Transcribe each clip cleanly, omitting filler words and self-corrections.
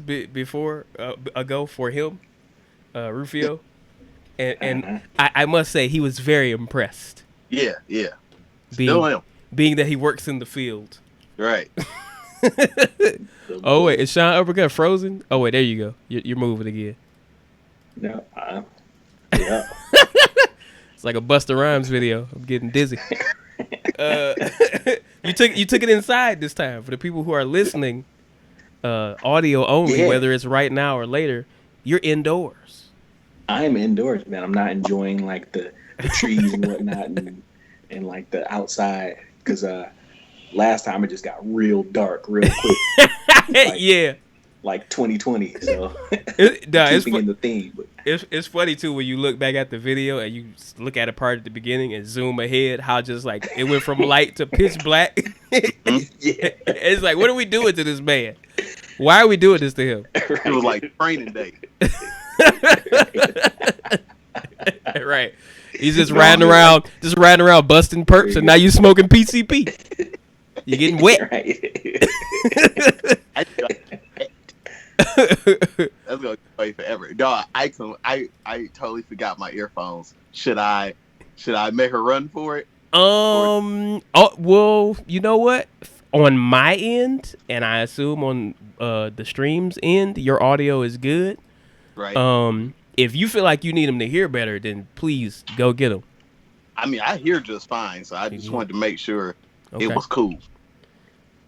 before ago for him, Rufio, and Uh-huh. I must say he was very impressed, Yeah, yeah. Still being am. being that he works in the field. Right. The Oh wait, boy. is Sean Uppercut frozen? Oh wait, there you go. You're moving again. No. Yeah. It's like a Busta Rhymes video. I'm getting dizzy. Uh, you took it inside this time for the people who are listening. Audio only, Yeah. whether it's right now or later. You're indoors. I am indoors, man. I'm not enjoying like the trees and whatnot and like the outside because last time it just got real dark real quick, like Yeah, 2020. So nah, keeping in the theme, but it's funny too when you look back at the video and you look at a part at the beginning and zoom ahead. How just like it went from light to pitch black. yeah, It's like, what are we doing to this man? Why are we doing this to him? It was like training day. Right. He's just riding around busting perks, and now you smoking PCP. You're getting wet. right. I, that's gonna wait forever. No, I totally forgot my earphones. Should I make her run for it? Oh well, you know what? On my end, and I assume on the stream's end, your audio is good. Right. If you feel like you need them to hear better, then please go get them. I mean, I hear just fine, so I just wanted to make sure Okay. it was cool.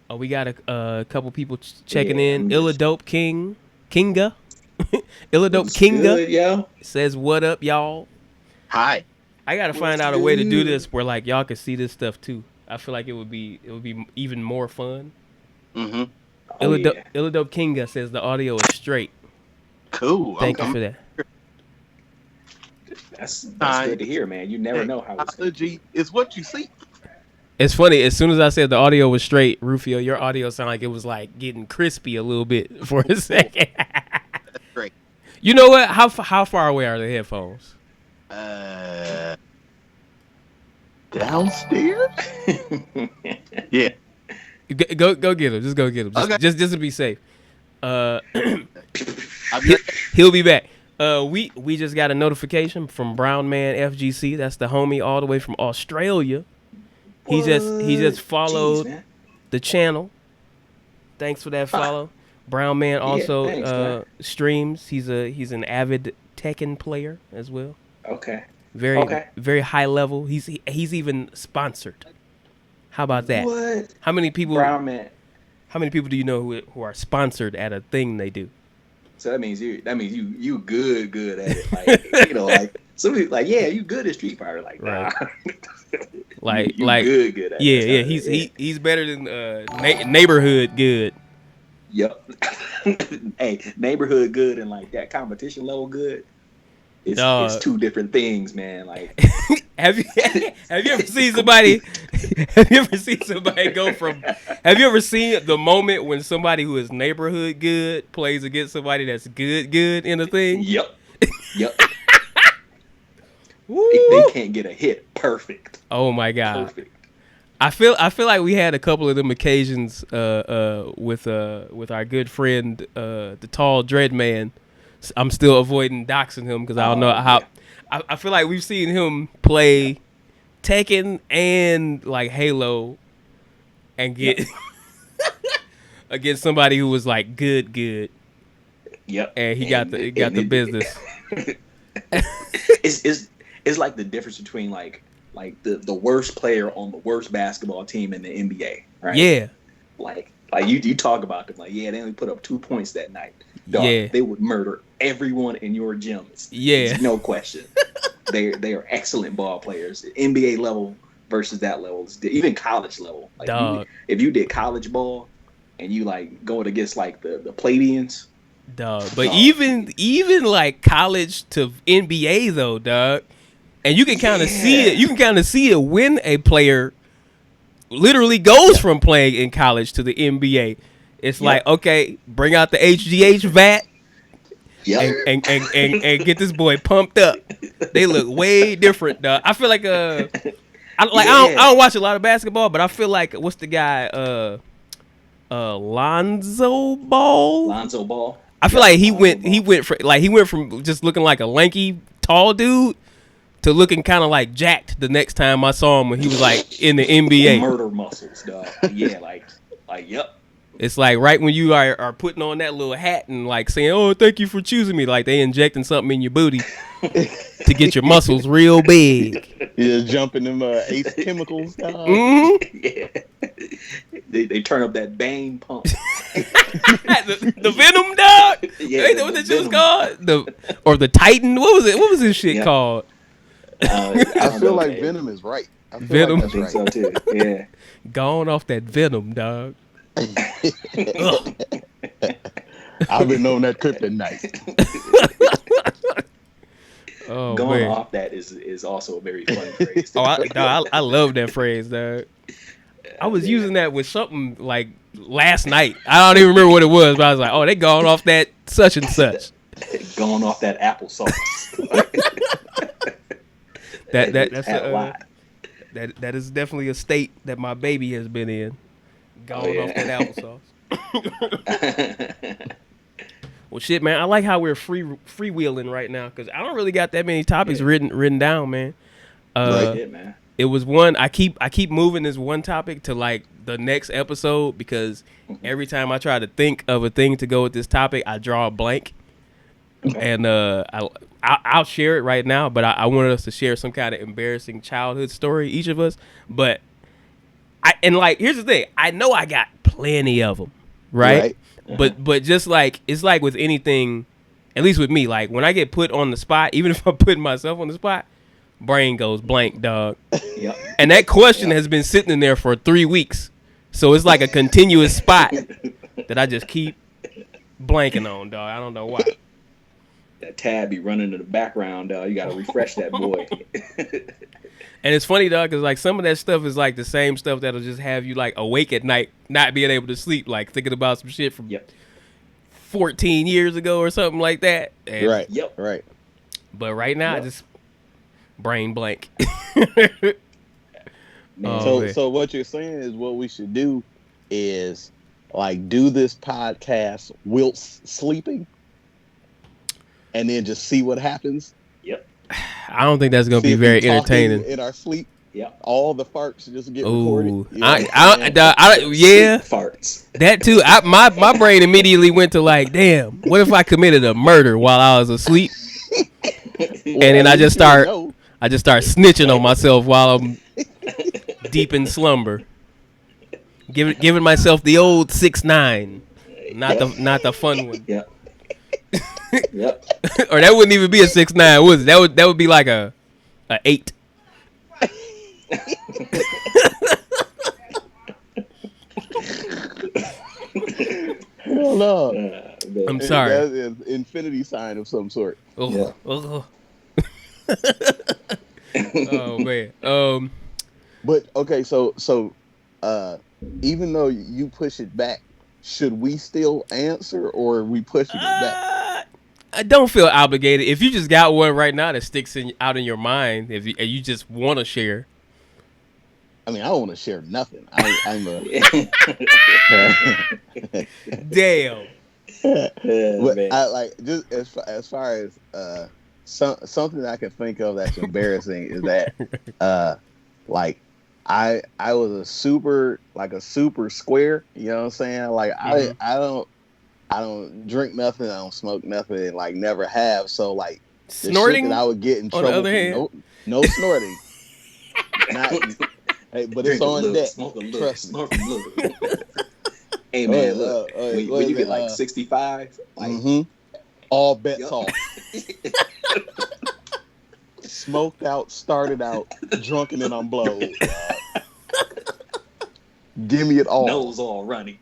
Oh, we got a couple people checking Yeah, in. I'm just- Illadope Kinga, Illadope What's Kinga good, yo? says, "What up, y'all?" Hi. I gotta find What's out a way to do good? this where like y'all can see this stuff too. I feel like it would be even more fun. Mm-hmm. Oh, yeah. Illadope Kinga says the audio is straight. Cool. Thank you for that. That's Fine. good to hear, man. You never know how it's gonna Technology is what you see. It's funny. As soon as I said the audio was straight, Rufio, your audio sounded like it was like getting crispy a little bit for a second. That's great. You know what? How far away are the headphones? Downstairs. Yeah. Go get him. Just go get him. Okay. Just to be safe. I'm He'll be back. We just got a notification from Brown Man FGC. That's the homie all the way from Australia. He just followed Jeez, man. the channel. Thanks for that follow. Brown Man also thanks, man. streams. He's an avid Tekken player as well. Okay. Very Okay. very high level. He's even sponsored. How about that? What? How many people Brown man. How many people do you know who are sponsored at a thing they do? So that means you good at it. Like like some people like, yeah, you good at Street Fighter. Like, nah. Like you like good at it. yeah, That's yeah. how it is. He's better than neighborhood good. Yep. Hey, neighborhood good and like that competition level good. It's two different things, man. Like, Have you ever seen somebody? Have you ever seen somebody go from? Have you ever seen the moment when somebody who is neighborhood good plays against somebody that's good in a thing? yep. Woo! They can't get a hit perfect. Oh my god! Perfect. I feel like we had a couple of them occasions with our good friend the tall dread man. I'm still avoiding doxing him because I don't know how. Yeah. I feel like we've seen him play Tekken and like Halo, and get against somebody who was like good, Yep. and he got the business. It's like the difference between like the worst player on the worst basketball team in the NBA, right? Yeah, Like you talk about them like, yeah, they only put up 2 points that night. Dog, Yeah. they would murder everyone in your gym. Yeah. It's no question. they are excellent ball players. NBA level versus that level, even college level. Like Dog. if you did college ball and you like going against like the plebeians, dog. But Dog. even like college to NBA though, dog. And you can kind of see it. You can kind of see it when a player literally goes from playing in college to the NBA. It's like, okay, bring out the HGH vat yep. and get this boy pumped up. They look way different, dog. I feel like I don't watch a lot of basketball, but I feel like what's the guy Lonzo Ball. Lonzo Ball. I feel like he went from just looking like a lanky tall dude to looking kind of like jacked the next time I saw him when he was like in the NBA. Murder muscles, dog. Yeah, like yep. It's like right when you are putting on that little hat and like saying, "Oh, thank you for choosing me," like they injecting something in your booty to get your muscles real big. Yeah, jumping them Ace chemicals. Mm-hmm. Yeah. They turn up that Bane pump. the Venom dog. Yeah, Ain't that what that shit was called? Or the Titan. What was it? What was this shit called? I feel like Venom is right. Venom. I think so too. Yeah. Gone off that Venom, dog. I've been on that kryptonite. Oh, Going man. off that is also a very fun phrase. I love that phrase, dog. I was using that with something like last night. I don't even remember what it was, but I was like, "Oh, they gone off that such and such." Going off that applesauce. That's that is definitely a state that my baby has been in. Gone off that applesauce. Well, shit, man. I like how we're freewheeling right now because I don't really got that many topics written down, man. Man. It was one I keep moving this one topic to like the next episode because every time I try to think of a thing to go with this topic, I draw a blank. And I'll share it right now, but I wanted us to share some kind of embarrassing childhood story, each of us. But here's the thing, I know I got plenty of them, right? But just like it's like with anything, at least with me, like when I get put on the spot, even if I'm putting myself on the spot, brain goes blank, dog. Yep. And that question has been sitting in there for 3 weeks, so it's like a continuous spot that I just keep blanking on, dog. I don't know why. That tab be running in the background, dog. You gotta refresh that boy. And it's funny, dog, because like some of that stuff is like the same stuff that'll just have you like awake at night, not being able to sleep, like thinking about some shit from 14 years ago or something like that. And, right. But right now, I just brain blank. So what you're saying is what we should do is like do this podcast whilst sleeping, and then just see what happens. Yep. I don't think that's gonna be very entertaining. In our sleep, yeah, all the farts just get recorded. You know farts. That too. My brain immediately went to like, damn, what if I committed a murder while I was asleep? And then I just start snitching on myself while I'm deep in slumber, giving myself the old 6ix9ine, not the fun one. Yeah. Yep. Or that wouldn't even be a 6ix9ine, was it? That would be like a 8. Hell no. I'm sorry. That's an infinity sign of some sort. Oh, oh man. But okay, so even though you push it back, should we still answer or are we pushing it back? I don't feel obligated. If you just got one right now that sticks out in your mind, if you just want to share. I mean, I don't want to share nothing. I'm a damn. But I like just as far as something I can think of that's embarrassing is that like I was a super square, you know what I'm saying? Like I don't drink nothing, I don't smoke nothing, like never have. So like snorting, the shit that I would get in trouble. On the other hand, no snorting. Hey, but it's on deck. Trust me. Hey man, look, when you get like 65, like all bets off. Smoked out, started out, drunken and unblowed. Give me it all. Nose all runny.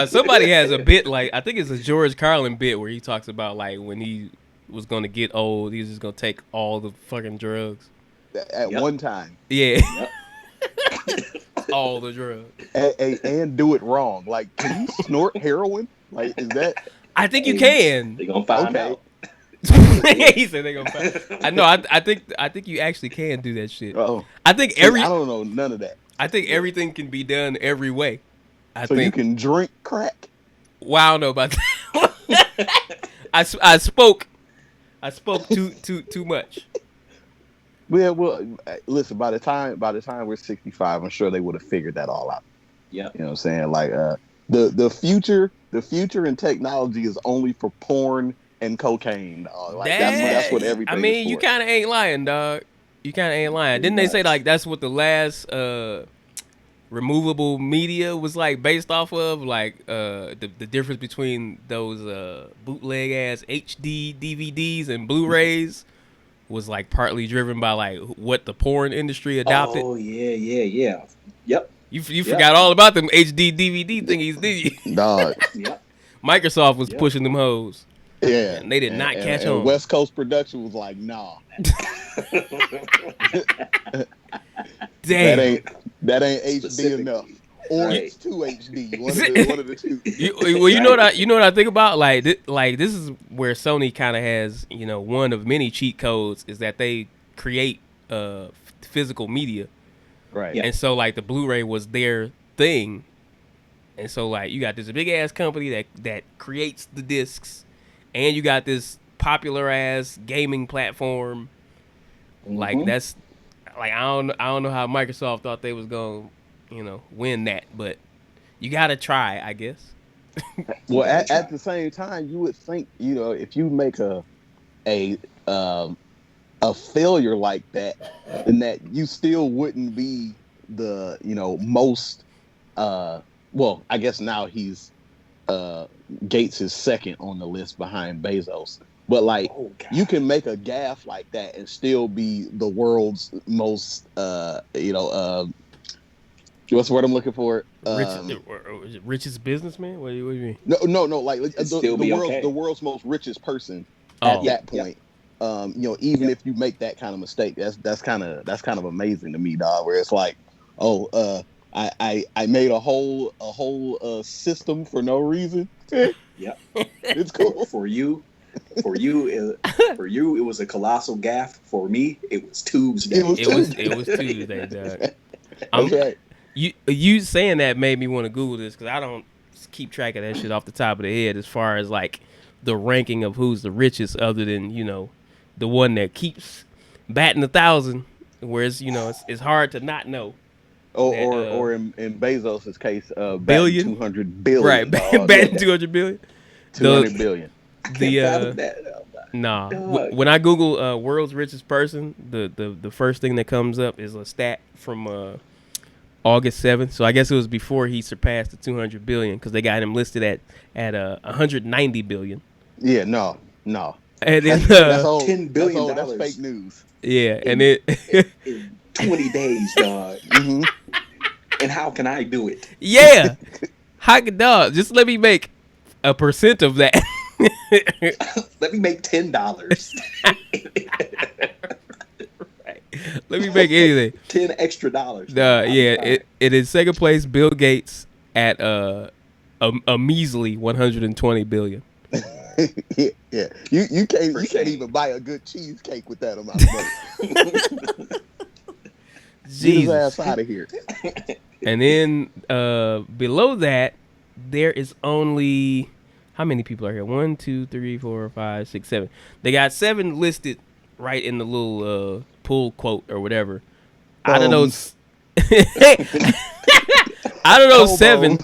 Somebody has a bit like, I think it's a George Carlin bit where he talks about like when he was going to get old, he was just going to take all the fucking drugs. At one time. Yeah. Yep. All the drugs. And do it wrong. Like, can you snort heroin? Like, is that... I think you can. They're going to find out. He said they're gonna find. I know. I think you actually can do that shit. Oh, I think I don't know none of that. I think everything can be done every way. So you can drink crack? Well, I don't know about that. I spoke too much. Well, listen. By the time we're 65, I'm sure they would have figured that all out. Yeah, you know what I'm saying. Like the future in technology is only for porn and cocaine. Like that's what everything. I mean, is for. you kind of ain't lying, dog. You kind of ain't lying. Didn't they say like that's what the last removable media was like based off of? Like the difference between those bootleg ass HD DVDs and Blu-rays was like partly driven by like what the porn industry adopted. Oh yeah. Yep. You forgot all about them HD DVD thingies, did you? Dog. Yep. Microsoft was pushing them hoes. Yeah. And they did not catch on. West Coast Production was like, nah. Damn. That ain't HD enough. Or it's 2 HD. One of the two. You know what I think about? Like this is where Sony kind of has, one of many cheat codes is that they create physical media. Right. Yeah. And so like the Blu-ray was their thing. And so like you got this big ass company that creates the discs, and you got this popular ass gaming platform. Mm-hmm. Like that's like I don't know how Microsoft thought they was going to win that, but you got to try, I guess. Well, at the same time, you would think, if you make a failure like that, then that you still wouldn't be the most well, I guess now he's Gates is second on the list behind Bezos, but like you can make a gaffe like that and still be the world's most what's the word I'm looking for? Richest businessman? What do you mean? No, like the world's most richest person at that point. Yeah. Even if you make that kind of mistake, that's kind of amazing to me, dog. Where it's like, I made a whole system for no reason. Yeah, it's cool for you. For you, it was a colossal gaffe. For me, it was Tuesday. It was Tuesday, dog. That's right. You saying that made me want to Google this because I don't keep track of that shit off the top of the head as far as like the ranking of who's the richest, other than the one that keeps batting 1,000, whereas it's hard to not know. Or in Bezos' case, billion, 200 billion, right? Batting 200 billion, 200 billion. When I Google world's richest person, the first thing that comes up is a stat from August 7th. So I guess it was before he surpassed the 200 billion because they got him listed at 190 billion. Yeah, no. And then that's $10 billion. That's fake news. Yeah, in 20 days, dog. Mm-hmm. And how can I do it? Yeah, dog. Just let me make a percent of that. Let me make $10. Right. Let me make anything. $10 extra. It is second place. Bill Gates at a measly 120 billion. Yeah. You can't even buy a good cheesecake with that amount of money. Jesus. Get his ass out of here. And then below that, there is only how many people are here? 1, 2, 3, 4, 5, 6, 7. They got 7 listed right in the little pull quote or whatever. Out of those, out of those 7.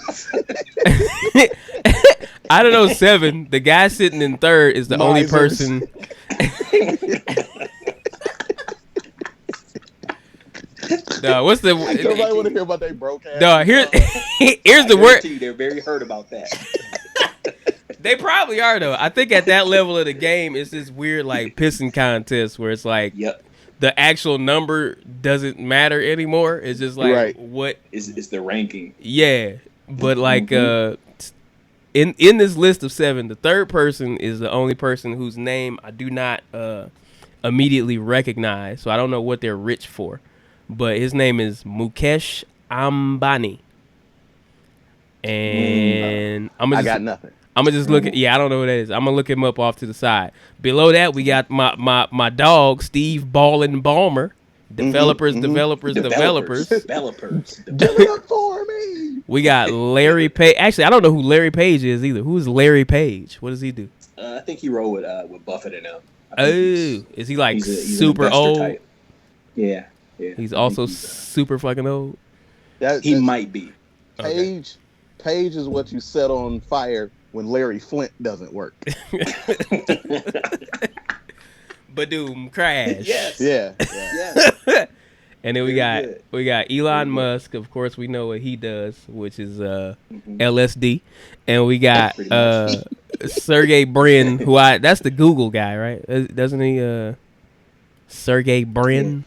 Out of those 7, the guy sitting in third is the only person. What's the? Nobody want to hear about they broke ass. Here's the word. They're very hurt about that. They probably are though. I think at that level of the game, it's this weird like pissing contest where it's like, the actual number doesn't matter anymore. It's just like what is the ranking? Yeah, but like in this list of 7, the third person is the only person whose name I do not immediately recognize. So I don't know what they're rich for, but his name is Mukesh Ambani. And I got nothing. I'm gonna just look at. Yeah, I don't know what that is. I'm gonna look him up off to the side. Below that, we got my dog Steve Ballin Ballmer. Developers. Give it up for me. We got Larry Page. Actually, I don't know who Larry Page is either. Who's Larry Page? What does he do? I think he rode with Buffett and them. Oh, is he like he's an super old? Type. Yeah. He's also super fucking old. He might be. Page is what you set on fire when Larry Flint doesn't work. Badoom, crash. Yes. Yeah. And then we got Elon Musk. Of course, we know what he does, which is LSD. And we got Sergey Brin, that's the Google guy, right? Doesn't he? Sergey Brin.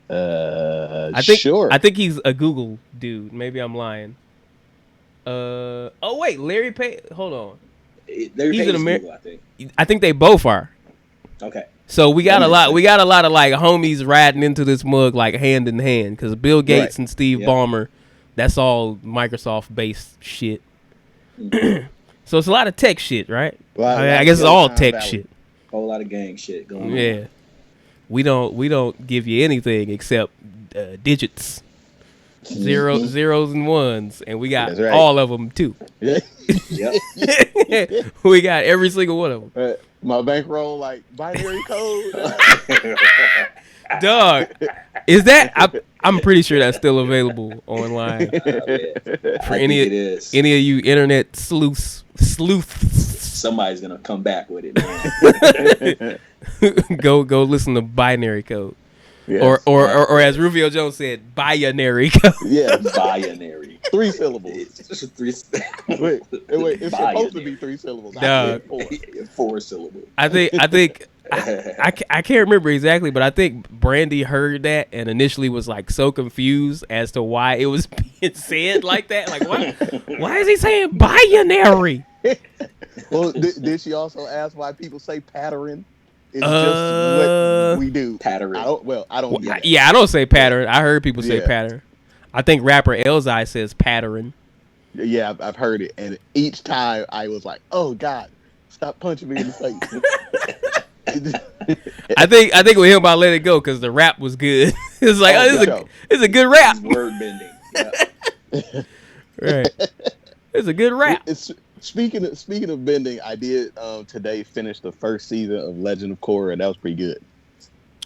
Sure. I think he's a Google dude. Maybe I'm lying. Oh wait, Larry Page. Hold on. Larry Page is Google, I think. I think they both are. Okay. So we got a lot. We got a lot of like homies riding into this mug like hand in hand because Bill Gates and Steve Ballmer, that's all Microsoft based shit. So it's a lot of tech shit, right? Well, I guess it's all tech shit. Whole lot of gang shit going on. Yeah, we don't give you anything except digits, zeros and ones, and we got all of them too. Yeah. We got every single one of them. My bankroll like binary code. Dog, is that? I'm pretty sure that's still available online for any of you internet sleuths. Somebody's gonna come back with it, man. Go listen to binary code, Yes. or as Rufio Jones said, binary code. Yeah, binary. 3 syllables. Wait, it's supposed to be 3 syllables. Dog. 4 syllables. I think I can't remember exactly, but I think Brandy heard that and initially was like so confused as to why it was being said like that. Like, why is he saying binary? Well, did she also ask why people say pattern? It's just what we do. Pattern. I don't. Yeah, I don't say pattern. I heard people say pattern. I think rapper Elzai says pattern. Yeah, I've heard it, and each time I was like, "Oh God, stop punching me in the face." I think with him I let it go because the rap was good. It's like it's a good rap. Word bending. Yeah. Right. It's a good rap. Speaking of bending, I did today finish the first season of Legend of Korra, and that was pretty good.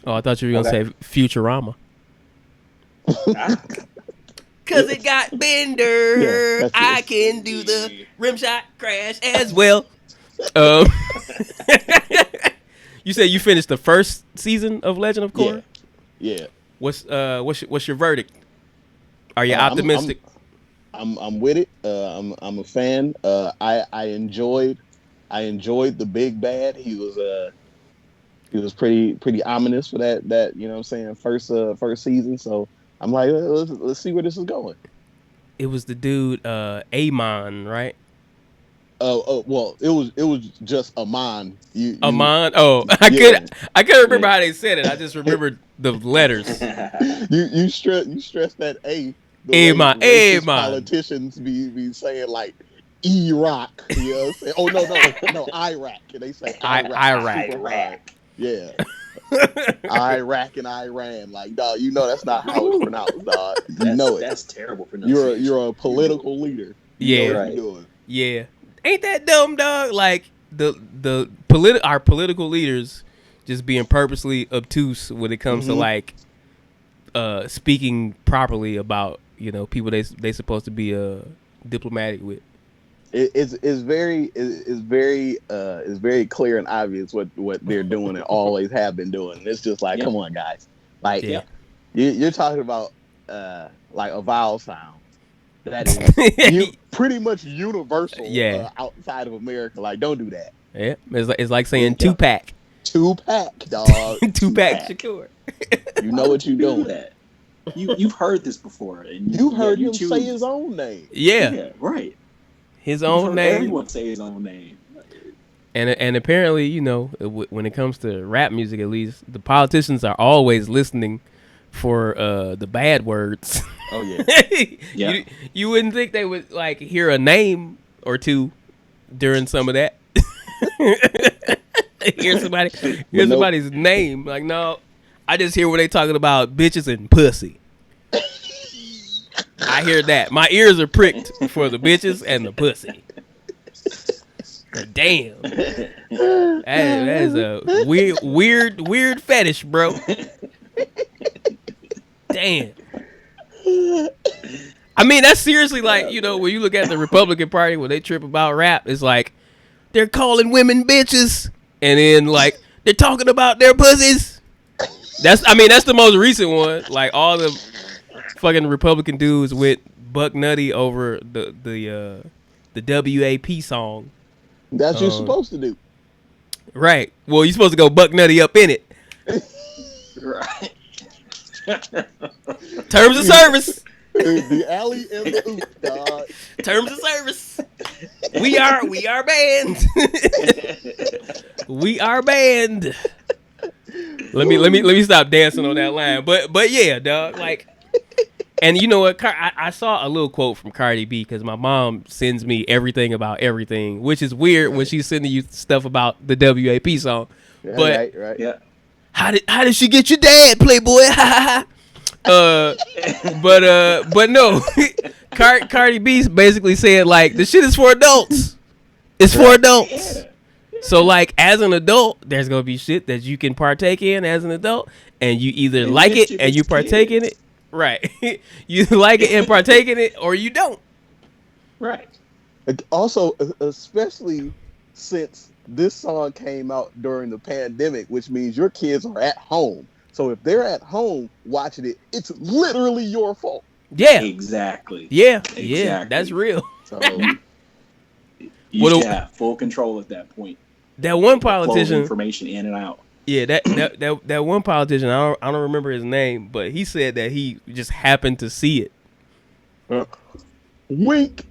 Oh, I thought you were gonna say Futurama. Cause it got Bender. Yeah, I can do the rim shot crash as well. You said you finished the first season of Legend of Korra? Yeah. What's your verdict? Are you optimistic? I'm with it. I'm a fan. I enjoyed the big bad. He was pretty ominous for that you know what I'm saying, first season. So I'm like, let's see where this is going. It was the dude Amon, right? Well, it was just Amon. Amon. Oh, I couldn't remember how they said it. I just remembered the letters. You stress that A. Amon. Politicians be saying like Iraq. You know what I'm saying? Oh no, Iraq. They say Iraq. Yeah. Iraq and Iran, like, dog, you know that's not how it's pronounced, dog. You know it. That's terrible pronunciation. You're a political leader. You know what you're doing. Yeah. Ain't that dumb, dog? Like our political leaders just being purposely obtuse when it comes to like speaking properly about, you know, people they supposed to be diplomatic with. It's very clear and obvious what they're doing and always have been doing. It's just like, come on, guys. Like, you're talking about like a vowel sound that is pretty much universal outside of America. Like, don't do that. Yeah, it's like saying two-pack. Two-pack, dog. Two-pack Shakur. You know what you're doing. That. You've heard this before. And you heard him say his own name. Yeah, right. His own name. Everyone say his own name. And apparently, you know, when it comes to rap music, at least, the politicians are always listening for the bad words. Oh yeah. Yeah. You wouldn't think they would like hear a name or two during some of that. Hear somebody's name. Like, no, I just hear when they talking about bitches and pussy. I hear that. My ears are pricked for the bitches and the pussy. Damn. That is a weird fetish, bro. Damn. I mean, that's seriously like, you know, when you look at the Republican Party, when they trip about rap, it's like, they're calling women bitches, and then, like, they're talking about their pussies. That's the most recent one. Like, all the fucking Republican dudes went buck nutty over the WAP song. That's what you're supposed to do. Right. Well, you're supposed to go buck nutty up in it. Right. Terms of service. The alley and the oop, dog. Terms of service. We are banned. We are banned. Let me stop dancing on that line. But yeah, dog. Like, and you know what? I saw a little quote from Cardi B because my mom sends me everything about everything, which is weird when she's sending you stuff about the WAP song. Yeah, but right. Yeah. how did she get your dad, Playboy? But no, Cardi B basically said like the shit is for adults. It's for adults. Yeah. So like as an adult, there's gonna be shit that you can partake in as an adult, and you either like it and you partake in it, right? You like it and partake in it, or you don't. Right. Also, especially since this song came out during the pandemic, which means your kids are at home. So if they're at home watching it, it's literally your fault. Yeah. Exactly. Yeah. That's real. So you should have full control at that point. That one politician, information in and out. Yeah, that one politician, I don't remember his name, but he said that he just happened to see it. Wink.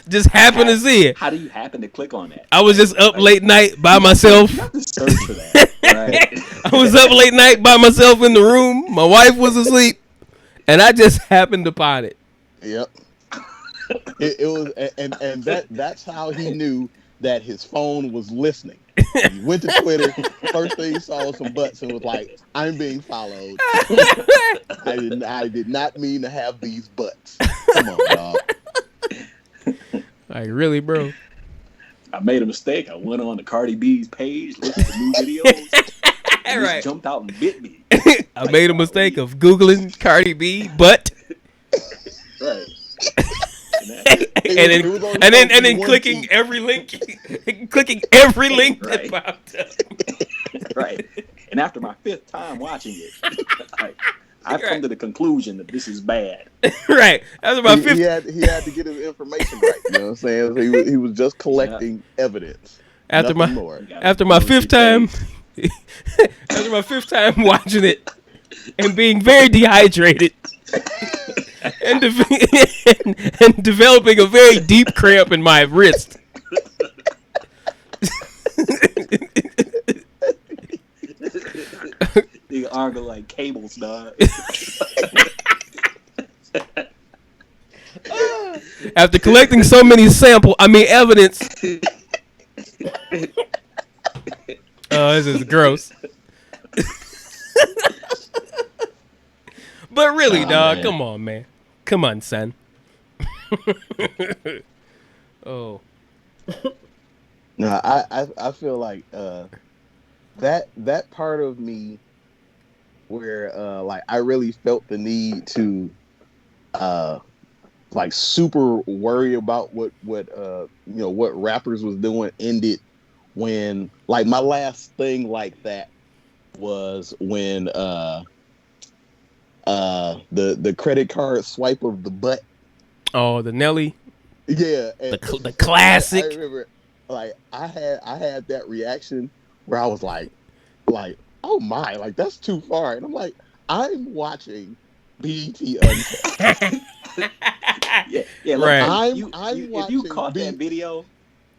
Just happened to see it. How do you happen to click on that? I was just up late night by myself. You have to search for that. Right? I was up late night by myself in the room. My wife was asleep, and I just happened upon it. Yep. It was, and that's how he knew that his phone was listening. He went to Twitter. First thing he saw was some butts and was like, "I'm being followed. I did not mean to have these butts. Come on, dog." Like, really, bro? I made a mistake. I went on to Cardi B's page, looked at the new videos, and right. Just jumped out and bit me. I made a mistake of Googling Cardi B, but right. And then clicking every link, that popped up. Right. And after my 5th time watching it, I've come to the conclusion that this is bad. Right. After my 5th, he had to get his information right. You know what I'm saying? So he was just collecting evidence. After my 5th time, after my 5th time watching it and being very dehydrated. And developing a very deep cramp in my wrist. The arm are like cables, dog. After collecting so many evidence. Oh, this is gross. But really, dog, man. Come on, man. Come on, son. Oh. No, I feel like that part of me where like I really felt the need to like super worry about what rappers was doing ended when like my last thing like that was when the credit card swipe of the butt. Oh, the Nelly. Yeah, the classic. I remember, like I had that reaction where I was like, oh my, like that's too far, and I'm like, I'm watching BET Uncut. yeah, like, right. If you caught that video,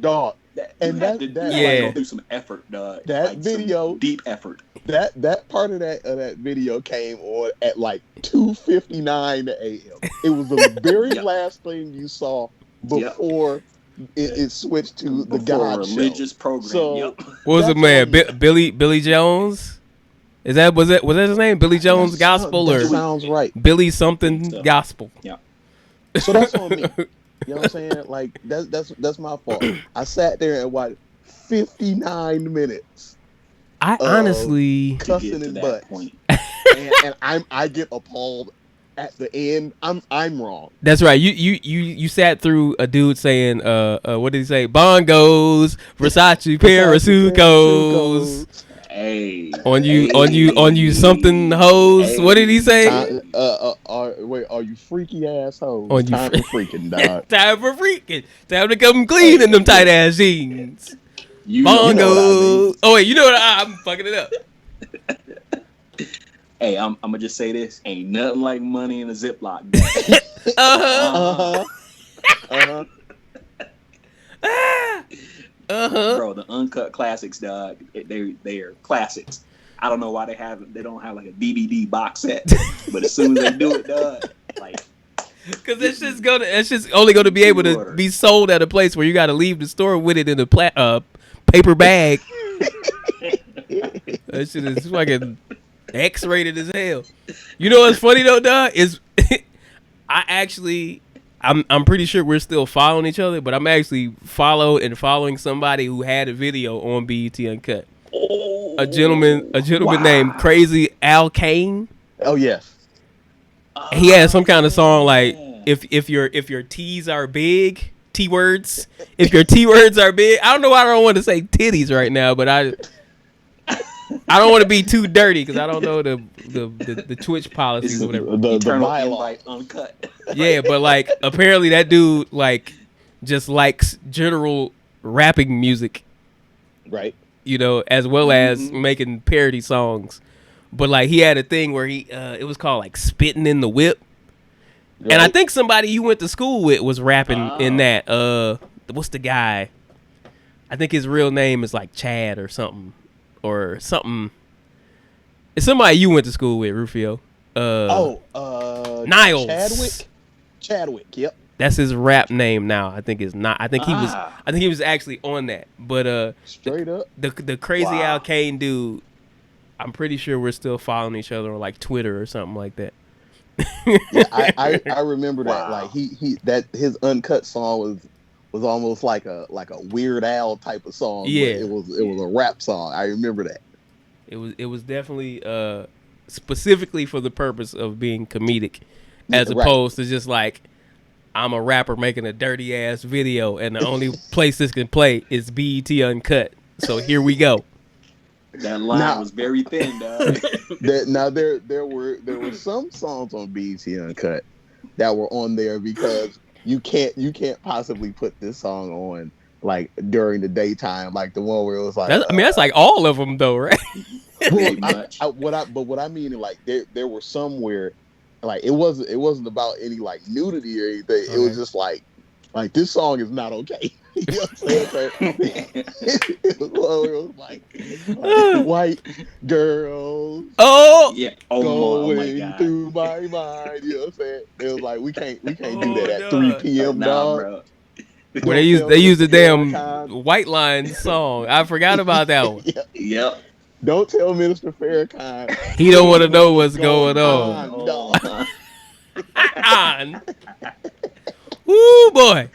dog, and that go through some effort, dog. That like video, deep effort. That part of that video came on at like 2:59 a.m. It was the very last thing you saw before it switched to the God religious show. program. So what was it, man? Billy Jones? Was that his name? Billy Jones Gospel that or sounds right. Billy something Gospel? Yeah. So that's on me. You know what I'm saying? Like that's my fault. I sat there and watched 59 minutes. I honestly cussing his butt, and I get appalled at the end. I'm wrong. That's right. You sat through a dude saying what did he say? Bongos, Versace Parasucos. Hey, on you something hoes. Hey. What did he say? Are you freaky assholes? On you time for freaking, dog. Time for freaking. Time to come clean in them tight ass jeans. Bongos. You know what I mean. Oh wait, you know what? I'm fucking it up. Hey, I'm gonna just say this: ain't nothing like money in a Ziploc. Bro, the uncut classics, dog. They are classics. I don't know why they don't have like a DVD box set, but as soon as they do it, dog, like, because it's just only gonna be able to be sold at a place where you got to leave the store with it in a paper bag. That shit is fucking X-rated as hell. You know what's funny though, dog? Is I'm pretty sure we're still following each other, but I'm actually following somebody who had a video on BET Uncut. A gentleman named Crazy Al Kane. Oh yes. He had some kind of song like if your T's are big, T words. If your T words are big, I don't know why I don't want to say titties right now, but I don't want to be too dirty because I don't know the Twitch policies or whatever. The bylaw uncut. Yeah, but like apparently that dude like just likes general rapping music, right? You know, as well as making parody songs. But like he had a thing where it was called like Spitting in the Whip, right. And I think somebody you went to school with was rapping in that. What's the guy? I think his real name is like Chad or something. Or something. It's somebody you went to school with, Rufio. Niles. Chadwick. Yep. That's his rap name now. I think it's not. I think he was actually on that. But straight up. The Crazy Al Kane dude, I'm pretty sure we're still following each other on like Twitter or something like that. Yeah, I remember that. Like his uncut song was almost like a Weird Al type of song. Yeah, it was a rap song. I remember that. It was definitely specifically for the purpose of being comedic, as opposed to just like I'm a rapper making a dirty ass video and the only place this can play is BET Uncut. So here we go. That line was very thin, dog. There were some songs on BET Uncut that were on there because you can't possibly put this song on like during the daytime, like the one where it was like. That's like all of them though, right? What I mean is like there were some where like it wasn't about any like nudity or anything. Okay. It was just like this song is not okay. You know what I'm saying? It was like white girls. Oh yeah. Going through my mind. You know what I'm saying? It was like we can't do that at 3 p.m. dog. Bro. Well, they used the damn White Line song. I forgot about that one. Yep. Don't tell Minister Farrakhan. He don't want to know what's going on. On. Woo, boy.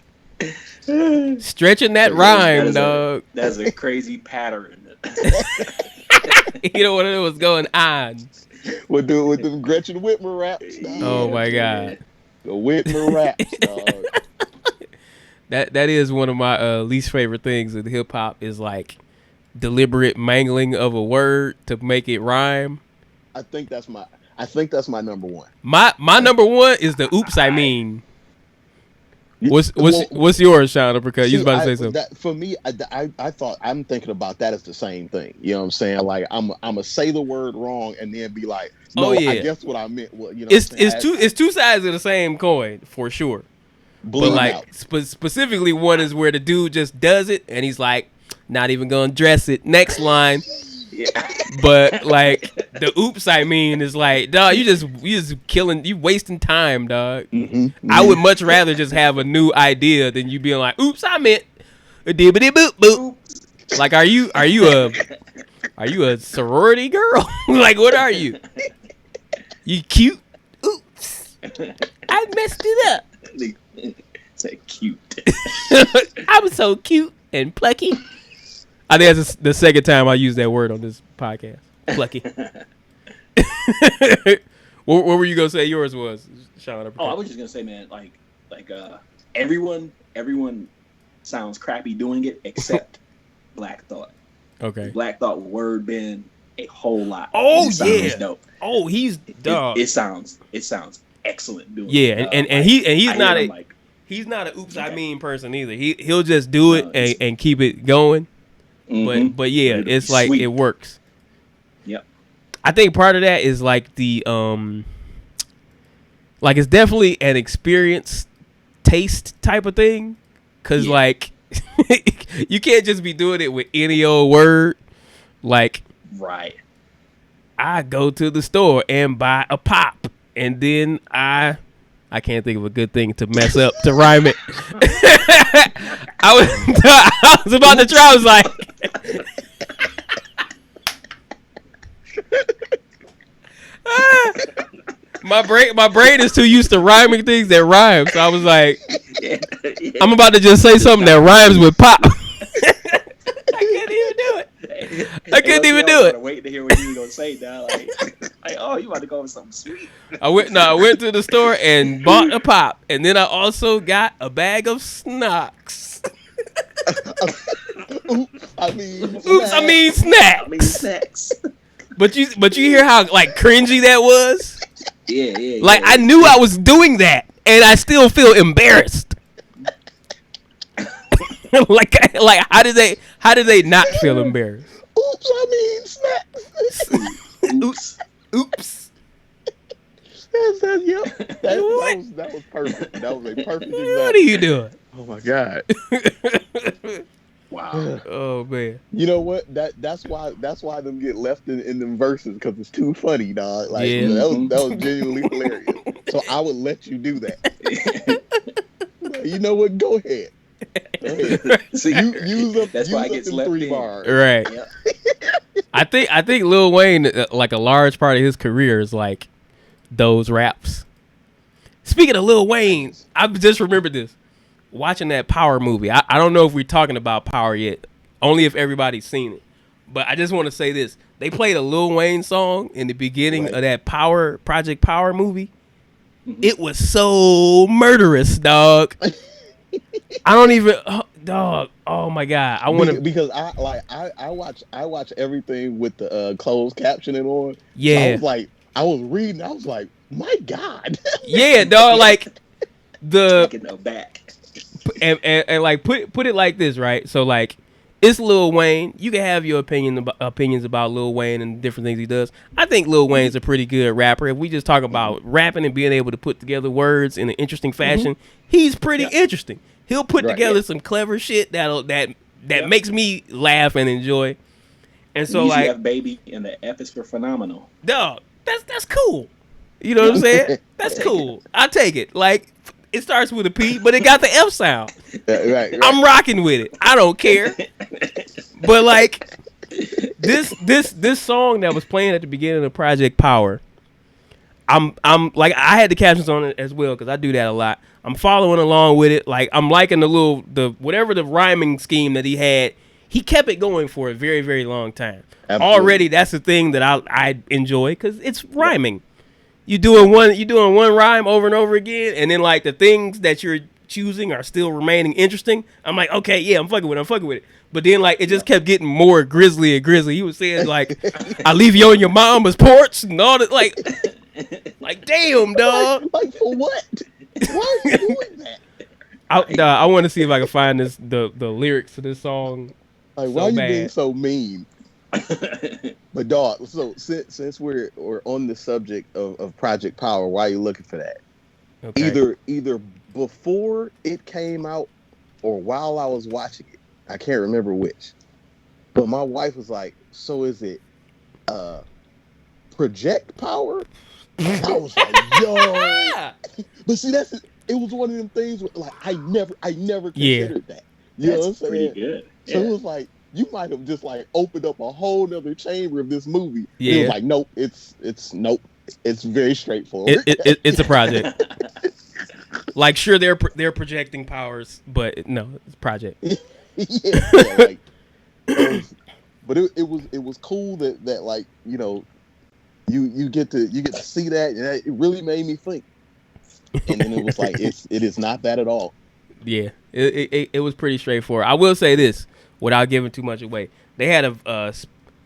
Stretching that rhyme, dog. That's a crazy pattern. You don't want to know what's going on. With them Gretchen Whitmer raps. Dog. Oh my God. The Whitmer raps, dog. That is one of my least favorite things in hip hop is like deliberate mangling of a word to make it rhyme. I think that's my number one. My number one is the oops I mean. What's yours, Sean? Uppercut. You was about to say something. For me, I thought I'm thinking about that as the same thing. You know what I'm saying? Like I'm gonna say the word wrong and then be like, no, I guess what I meant. Well, you know, it's two sides of the same coin for sure. But like specifically, one is where the dude just does it and he's like, not even gonna dress it. Next line. Yeah. But like the oops I mean is like, dog, you just killing, you wasting time, dog. Mm-hmm. I would much rather just have a new idea than you being like, oops I meant a dibbity boop boop. Like are you Are you a sorority girl? Like, what are you? You cute? Oops. I messed it up. Say cute. I'm so cute and plucky. I think that's the second time I used that word on this podcast. Plucky. What were you gonna say yours was, Sean? I was just gonna say, man, like everyone sounds crappy doing it except Black Thought. Okay. Black Thought word been a whole lot. Oh yeah. Dope. Oh, he's dog. It sounds excellent doing it. And he's not he's not a oops I mean person either. He'll just do it and keep it going. Mm-hmm. But yeah, it's like sweet. It works. Yep. I think part of that is like the like it's definitely an experience taste type of thing, cause like you can't just be doing it with any old word. Like, right. I go to the store and buy a pop, and then I can't think of a good thing to mess up to rhyme it. I was about to try. I was like, my brain is too used to rhyming things that rhyme. So I was like, I'm about to just say something that rhymes with pop. I couldn't even do it. I couldn't even do it. Waiting to hear what you were gonna say now. Like, oh, you about to go with something sweet. I went to the store and bought a pop, and then I also got a bag of snacks. I mean snacks. But you hear how like cringy that was? Yeah. Like I knew I was doing that, and I still feel embarrassed. like how did they not feel embarrassed? Oops, I mean snacks. Oops. That was perfect. That was a perfect example. What are you doing? Oh my God. Wow. Oh man. You know what? That's why them get left in them verses, because it's too funny, dog. Like that was genuinely hilarious. So I would let you do that. You know what? Go ahead. See, that's why I get left 3 bars. Right. Yep. I think Lil Wayne, like a large part of his career is like those raps. Speaking of Lil Wayne, I just remembered this. Watching that Power movie. I don't know if we're talking about Power yet. Only if everybody's seen it. But I just want to say this. They played a Lil Wayne song in the beginning of that Project Power movie. Mm-hmm. It was so murderous, dog. I don't even, dog. Oh my God! I want to because I watch everything with the closed captioning on. Yeah, so I was reading. I was like, my God. Yeah, dog. Like taking it back. And like put it like this, right? So like it's Lil Wayne. You can have your opinions about Lil Wayne and different things he does. I think Lil Wayne's a pretty good rapper. If we just talk about rapping and being able to put together words in an interesting fashion, he's pretty interesting. He'll put together some clever shit that makes me laugh and enjoy. And so like have baby and the F is for phenomenal. Dog, that's cool. You know what I'm saying? That's cool. I take it. Like it starts with a P, but it got the F sound. Right. I'm rocking with it. I don't care. But like this song that was playing at the beginning of Project Power, I'm like I had the captions on it as well because I do that a lot. I'm following along with it. Like I'm liking the whatever the rhyming scheme that he had. He kept it going for a very, very long time. Absolutely. Already, that's the thing that I enjoy because it's rhyming. You doing one rhyme over and over again, and then like the things that you're choosing are still remaining interesting. I'm like, okay, yeah, I'm fucking with it. But then like it just kept getting more grisly and grisly. He was saying like, I leave you on your mama's porch and all that. Like damn, dog. Like for what? Why are you doing that? I want to see if I can find the lyrics to this song. Like why are you being so mean? But dog, so since we're on the subject of Project Power, why are you looking for that? Okay. Either before it came out or while I was watching it. I can't remember which. But my wife was like, so is it Project Power? I was like, yo. But see, it was one of them things where, like I never considered that. You know what I'm saying? Pretty good. So it was like you might have just like opened up a whole nother chamber of this movie. Yeah. It was like, nope, it's nope. It's very straightforward. It's a project. Like, sure, they're projecting powers, but no, it's a project. yeah, like, but it was cool that like, you know, you get to see that, and it really made me think. And then it was like, it is not that at all. Yeah, it was pretty straightforward. I will say this, without giving too much away. They had a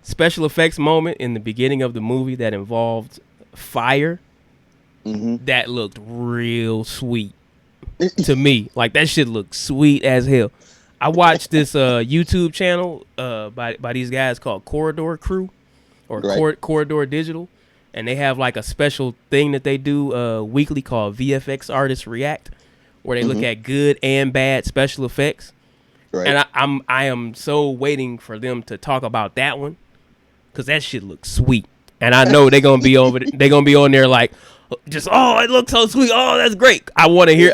special effects moment in the beginning of the movie that involved fire that looked real sweet to me. Like, that shit looked sweet as hell. I watched this YouTube channel by these guys called Corridor Crew or Corridor Digital, and they have like a special thing that they do weekly called VFX Artists React, where they look at good and bad special effects. Right. And I am so waiting for them to talk about that one, because that shit looks sweet. And I know they're gonna be on there like, just, oh, it looks so sweet. Oh, that's great. I want to hear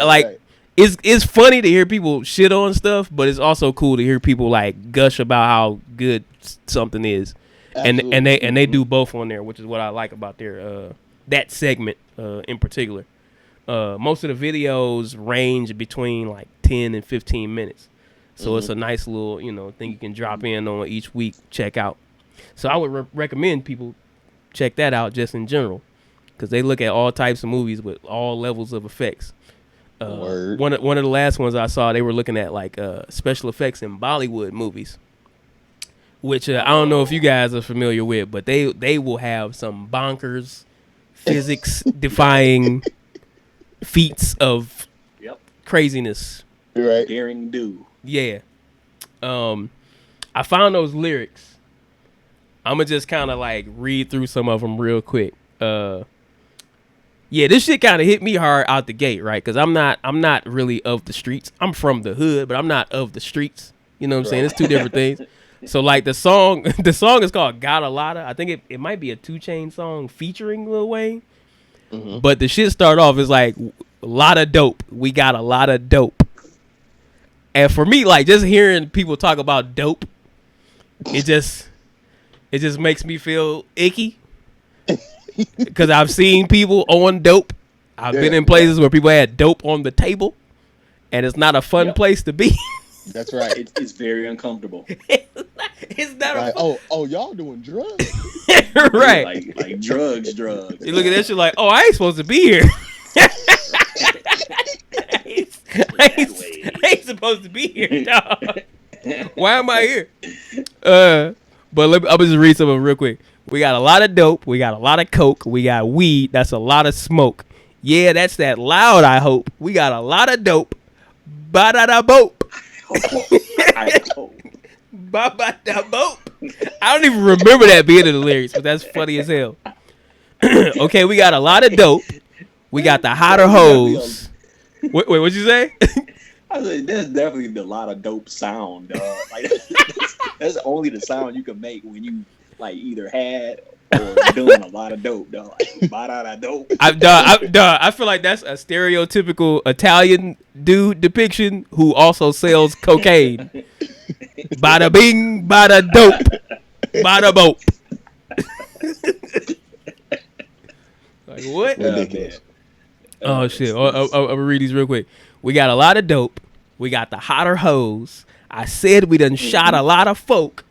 it's funny to hear people shit on stuff, but it's also cool to hear people like gush about how good something is. Absolutely. And they do both on there, which is what I like about their that segment in particular. Most of the videos range between like 10 and 15 minutes. So it's a nice little, you know, thing you can drop in on each week, check out. So I would recommend people check that out just in general, because they look at all types of movies with all levels of effects. One of the last ones I saw, they were looking at like special effects in Bollywood movies, which I don't know if you guys are familiar with, but they will have some bonkers, physics-defying feats of craziness. Right. Daring do. Yeah. I found those lyrics. I'm going to just kind of like read through some of them real quick. Yeah, this shit kind of hit me hard out the gate, right? Because I'm not really of the streets. I'm from the hood, but I'm not of the streets. You know what I'm saying? It's two different things. So like the song is called Gotta Lotta. I think it might be a 2 Chainz song featuring Lil Wayne. But the shit start off is like, a lot of dope. We got a lot of dope. And for me, like, just hearing people talk about dope, it just makes me feel icky. Because I've seen people on dope. I've been in places where people had dope on the table, and it's not a fun place to be. That's right. It's very uncomfortable. It's not like, oh, y'all doing drugs? Right. Like drugs. You look at that shit like, oh, I ain't supposed to be here. I ain't supposed to be here, dog. Why am I here? But I'm just read some of them real quick. We got a lot of dope. We got a lot of coke. We got weed. That's a lot of smoke. Yeah, that's that loud, I hope. We got a lot of dope. Ba-da-da-bope. Ba-ba-da-bope. I don't even remember that being in the lyrics, but that's funny as hell. Okay, we got a lot of dope. We got the hotter hoes. Wait, what'd you say? I was like, there's definitely a lot of dope sound, dog. Like, that's only the sound you can make when you like either had or doing a lot of dope, dog. Like, dope. I feel like that's a stereotypical Italian dude depiction who also sells cocaine. Bada bing, bada dope, bada bope. Like, what? Ridiculous. Oh shit! I'll read these real quick. We got a lot of dope. We got the hotter hoes. I said we done shot a lot of folk.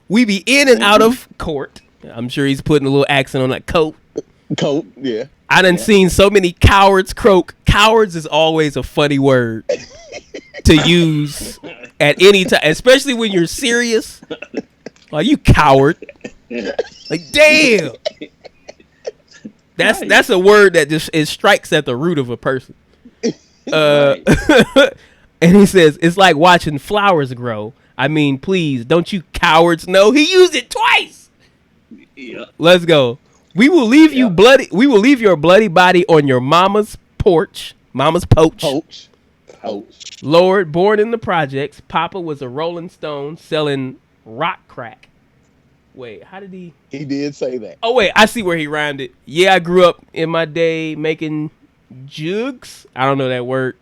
We be in and out of court. I'm sure he's putting a little accent on that coat. Coat, yeah. I done seen so many cowards croak. Cowards is always a funny word to use at any time, especially when you're serious. Like, you coward. Like, damn. That's a word that just it strikes at the root of a person. And he says, it's like watching flowers grow. I mean, please, don't you cowards know? He used it twice. Yeah. Let's go. We will leave you bloody. We will leave your bloody body on your mama's porch. Mama's poach. Lord, born in the projects. Papa was a Rolling Stone selling rock crack. Wait, how did he? He did say that. Oh, wait, I see where he rhymed it. Yeah, I grew up in my day making jugs. I don't know that word.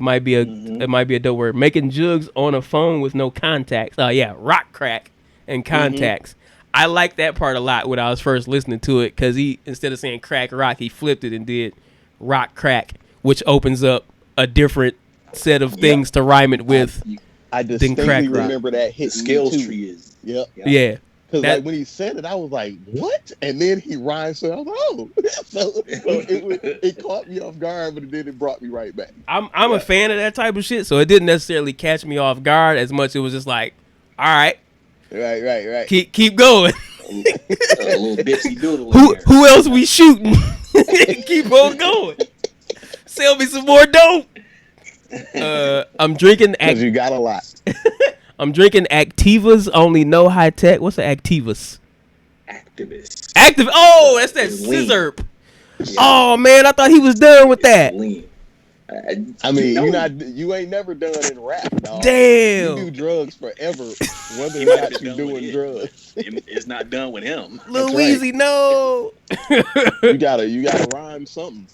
It might be a dope word. Making jugs on a phone with no contacts. Oh yeah, rock crack and contacts. I like that part a lot when I was first listening to it because he, instead of saying crack rock, he flipped it and did rock crack, which opens up a different set of things to rhyme it with. I distinctly remember that hit. Skills tree is. Yep. Yeah. Because like when he said it, I was like, "What?" And then he rhymed, so I was like, "Oh!" so it caught me off guard, but then it brought me right back. I'm a fan of that type of shit, so it didn't necessarily catch me off guard as much. It was just like, all right, right. Keep going. A little bitsy doodle. Who else we shooting? Keep on going. Sell me some more dope. I'm drinking. Because you got a lot. I'm drinking Activas, only no high tech. What's an Activas? Activist. Oh, that's that scissor. Yeah. Oh man, I thought he was done with that. Lean. I mean, you ain't never done in rap, dog. Damn. You do drugs forever, whether or not you doing drugs. It's not done with him. Lil Weezy, no. you gotta rhyme something.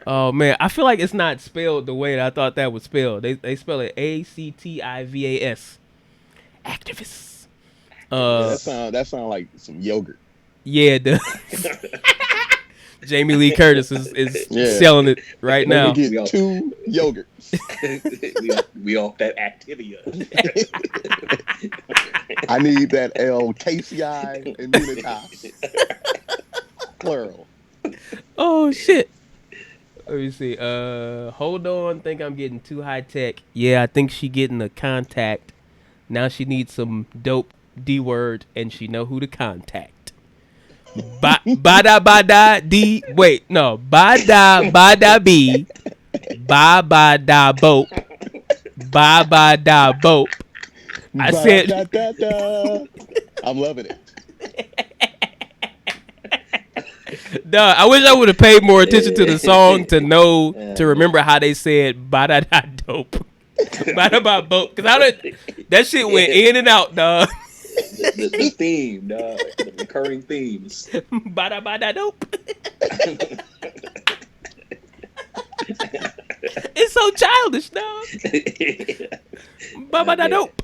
Oh man, I feel like it's not spelled the way that I thought that was spelled. They spell it Activas. Activists. That sound like some yogurt. Yeah, it does. Jamie Lee Curtis is selling it right now. We get 2 yogurts. we off that Activia. I need that KCI and Unitas. Plural. Oh shit. Let me see. Hold on. Think I'm getting too high tech. Yeah, I think she getting a contact. Now she needs some dope D word, and she know who to contact. Bada D. Wait, no. Bada B. Bada bope. Bada bope. I said. I'm loving it. Duh, I wish I would have paid more attention to the song to remember how they said bada da dope. Bada ba bope. Cause that shit went in and out, dog. The theme, dog. The recurring themes. Bada bada dope. It's so childish, dog. Bada da dope.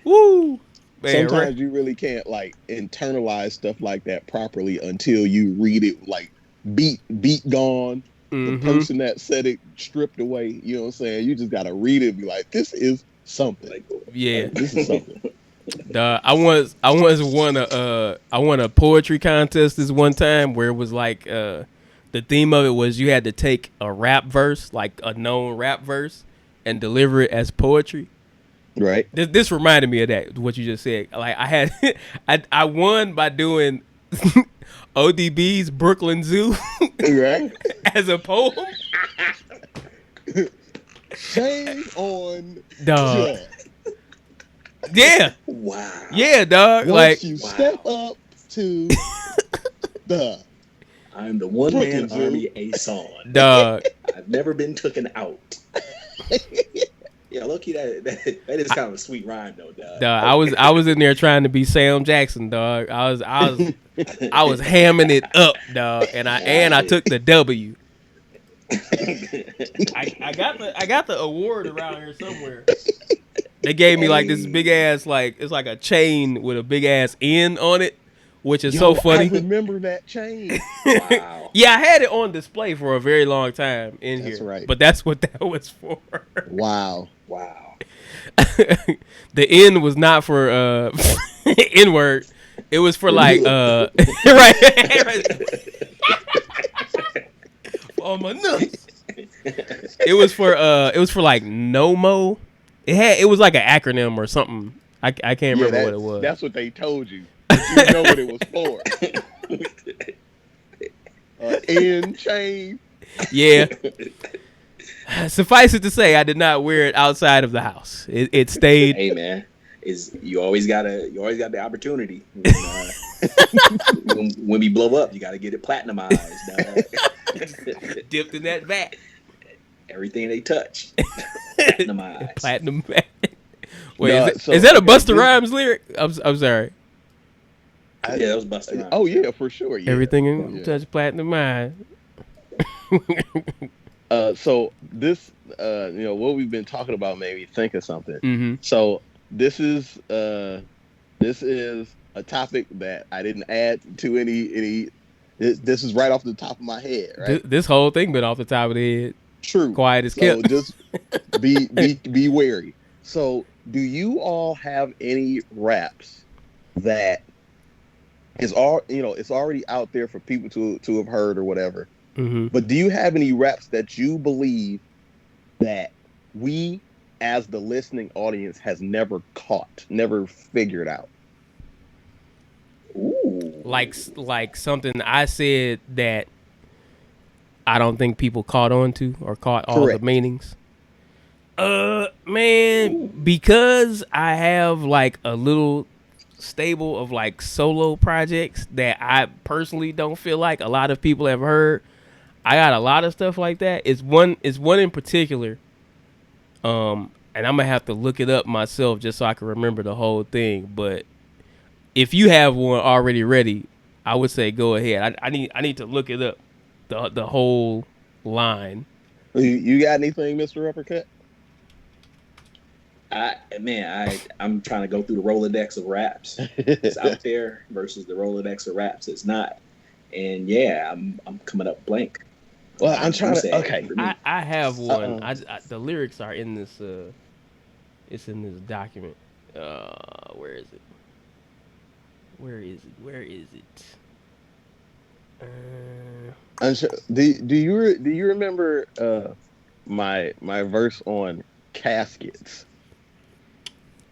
Woo. Man, sometimes you really can't like internalize stuff like that properly until you read it like beat gone. The person that said it stripped away. You know what I'm saying? You just gotta read it and be like, this is something. Yeah, this is something. I once won a poetry contest this one time where it was like the theme of it was you had to take a rap verse, like a known rap verse, and deliver it as poetry. Right. This reminded me of that, what you just said. Like I had, I won by doing ODB's Brooklyn Zoo, right, as a poem. Shame on dog. Yeah. Wow. Yeah, dog. Once like you step up to the. I'm the one man army Ason. Dog. I've never been taken out. Yeah, low-key, that is kind of a sweet rhyme though, dog. I was in there trying to be Sam Jackson, dog. I was hamming it up, dog, and I took the W. I got the award around here somewhere. They gave me like this big ass, like it's like a chain with a big ass N on it, which is so funny. I remember that chain. Wow. Yeah, I had it on display for a very long time in here. That's right. But that's what that was for. Wow. The N was not for N word. It was for like right. Oh my nuts. It was for like NOMO. It was like an acronym or something. I can't remember what it was. That's what they told you. But you know what it was for. N chain. Yeah. Suffice it to say, I did not wear it outside of the house. It stayed. Hey man, you always got the opportunity. When we blow up, you got to get it platinumized. Dipped in that vat. Everything they touch, platinumized. Platinum vat. Wait, is that a Busta Rhymes lyric? I'm sorry. Yeah, that was Busta Rhymes. Oh yeah, for sure. Yeah. Everything in touch platinumized. So this, what we've been talking about made me think of something. Mm-hmm. So this is a topic that I didn't add to any. This is right off the top of my head, right? This whole thing been off the top of the head. True. Quiet as So kept. just be wary. So do you all have any raps that is it's already out there for people to have heard or whatever? Mm-hmm. But do you have any raps that you believe that we as the listening audience has never caught, never figured out? Ooh. Like something I said that I don't think people caught on to or caught all Correct. the meanings. Man, because I have like a little stable of like solo projects that I personally don't feel like a lot of people have heard. I got a lot of stuff like that. It's one in particular. And I'm gonna have to look it up myself just so I can remember the whole thing. But if you have one already ready, I would say go ahead. I need to look it up, the whole line. You got anything, Mr. Uppercut? I'm trying to go through the Rolodex of raps. It's out there versus the Rolodex of raps. It's not, and yeah, I'm coming up blank. Well, I'm trying to. Okay, I have one. The lyrics are in this. It's in this document. Where is it? Where is it? I'm sure, do you remember my verse on caskets?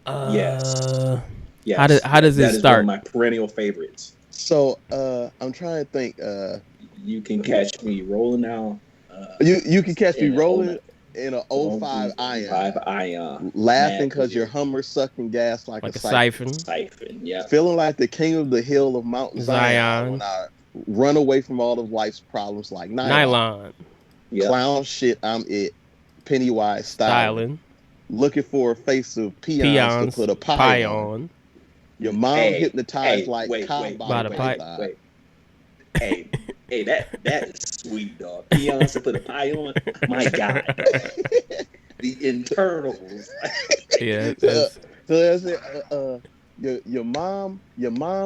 Yes. How does it start? One of my perennial favorites. So I'm trying to think. You can catch me rolling out. You can catch me rolling in a 05 Ion. Laughing because your Hummer sucking gas like a siphon. Yeah. Feeling like the king of the hill of Mount Zion when I run away from all of life's problems like nylon. Yep. Clown shit, I'm it. Pennywise styling. Looking for a face of peons to put a pie on. Your mom hypnotized like cob by the python. Hey, that is sweet, dog. Peons to put a pie on. My God, dog. The internals. Yeah. So that's it. Your mom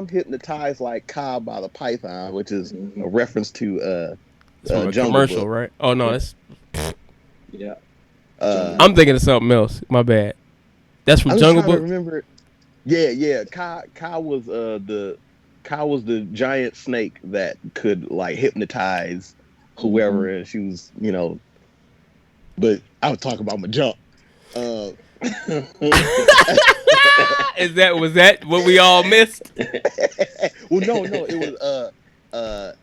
hypnotized like cob by the python, which is a reference to a commercial, Book. Right? Oh no, that's yeah. I'm thinking of something else. My bad. That's from Jungle Book. Remember? Yeah. Ka was the giant snake that could like hypnotize whoever, and she was, But I was talking about my jump. Was that what we all missed? Well, no, it was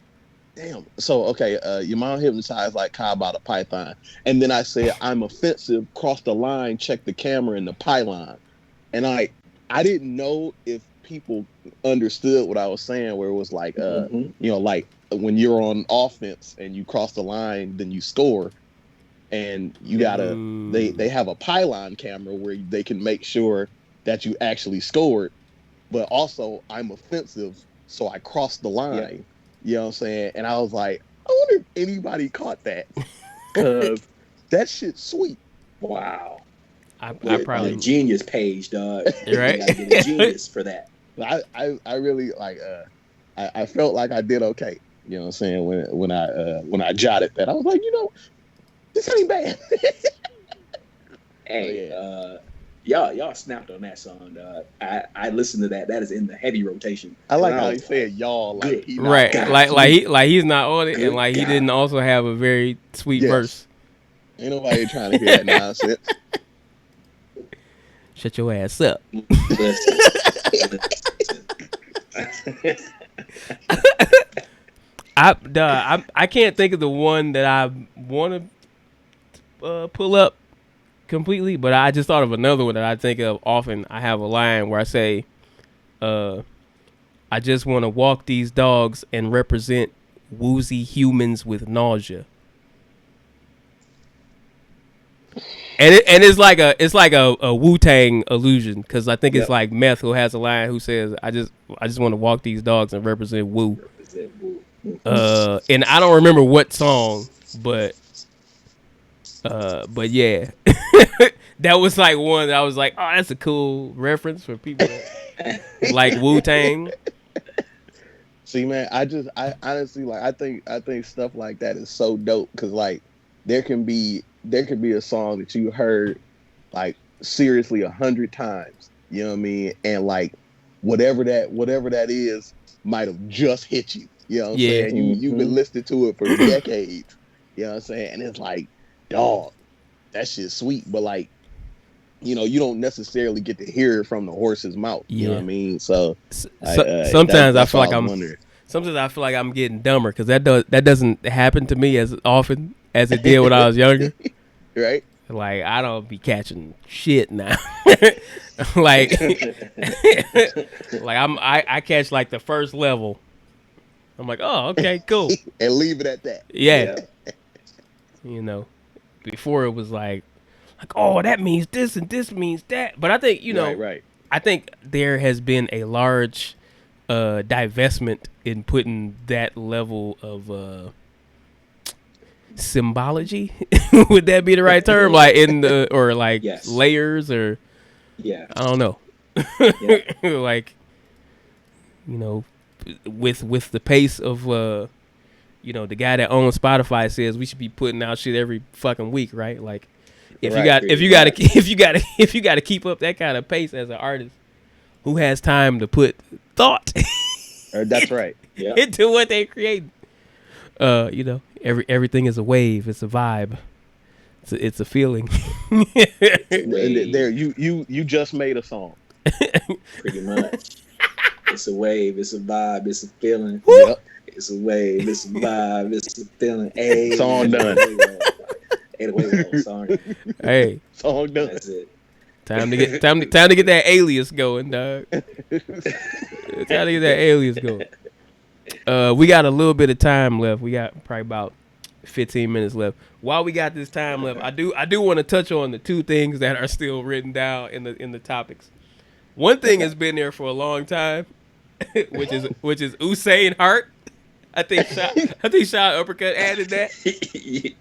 damn. So okay, your mom hypnotized like Cobb by the python, and then I said I'm offensive. Cross the line. Check the camera in the pylon, and I didn't know if people understood what I was saying. Where it was like, like when you're on offense and you cross the line, then you score, and you gotta. They have a pylon camera where they can make sure that you actually scored, but also I'm offensive, so I crossed the line. Yeah. You know what I'm saying? And I was like, I wonder if anybody caught that. Because that shit's sweet. Wow. I probably a genius page, dog. Right? You gotta get a genius for that. I really like I felt like I did okay. You know what I'm saying? When I jotted that. I was like, this ain't bad. Hey, y'all snapped on that song, dog. I listened to that. That is in the heavy rotation. I like how he said y'all, like he right, God. like he's not on it, and like he didn't also have a very sweet verse. Ain't nobody trying to hear that nonsense. Shut your ass up. I can't think of the one that I want to pull up completely, but I just thought of another one that I think of often. I have a line where I say, I just want to walk these dogs and represent woozy humans with nausea. And it's like a Wu-Tang illusion, because I think it's like Meth who has a line who says, I just want to walk these dogs and represent Wu. And I don't remember what song, but But yeah, that was like one that I was like, oh, that's a cool reference for people that like Wu-Tang. See, man, I honestly like, I think stuff like that is so dope because like there can be a song that you heard like seriously 100 times, you know what I mean, and like whatever that is might have just hit you, you know what I'm saying? You've been listening to it for decades, you know what I'm saying, and it's like, dog, that shit's sweet, but like, you know, you don't necessarily get to hear it from the horse's mouth. You know what I mean? So sometimes I feel like sometimes I feel like I'm getting dumber because that doesn't happen to me as often as it did when I was younger. Right? Like I don't be catching shit now. like I catch like the first level. I'm like, oh, okay, cool, and leave it at that. Yeah. You know, before it was like, oh, that means this and this means that. But I think, you know, right. I think there has been a large divestment in putting that level of symbology. Would that be the right term? Like in the, or like layers or, I don't know. Like, you know, with the pace of, you know, the guy that owns Spotify says we should be putting out shit every fucking week, right? Like, if you got to keep up that kind of pace as an artist, who has time to put thought? That's right. Yeah. Into what they create. You know, everything is a wave. It's a vibe. It's a feeling. There, you just made a song. Pretty much. It's a wave. It's a vibe. It's a feeling. Yep. It's a wave. It's a vibe. It's a feeling. Hey, song done. Sorry. Hey, song done. That's it. Time to get that alias going, dog. Time to get that alias going. We got a little bit of time left. We got probably about 15 minutes left. While we got this time left, I do want to touch on the two things that are still written down in the topics. One thing has been there for a long time, which is USAIN HART. I think Sean Uppercut added that. Yeah,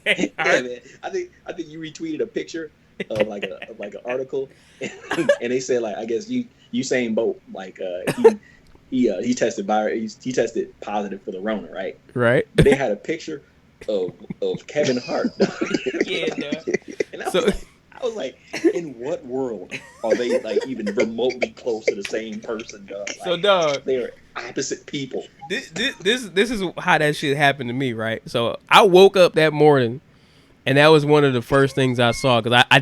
man. I think you retweeted a picture of like an article, and they said like, I guess Usain Bolt, like he tested positive for the Rona, right? Right. They had a picture of Kevin Hart. Yeah, dog. And I was like, in what world are they like even remotely close to the same person, dog? Like, so, dog, they are opposite people. This is how that shit happened to me, right? So I woke up that morning, and that was one of the first things I saw because I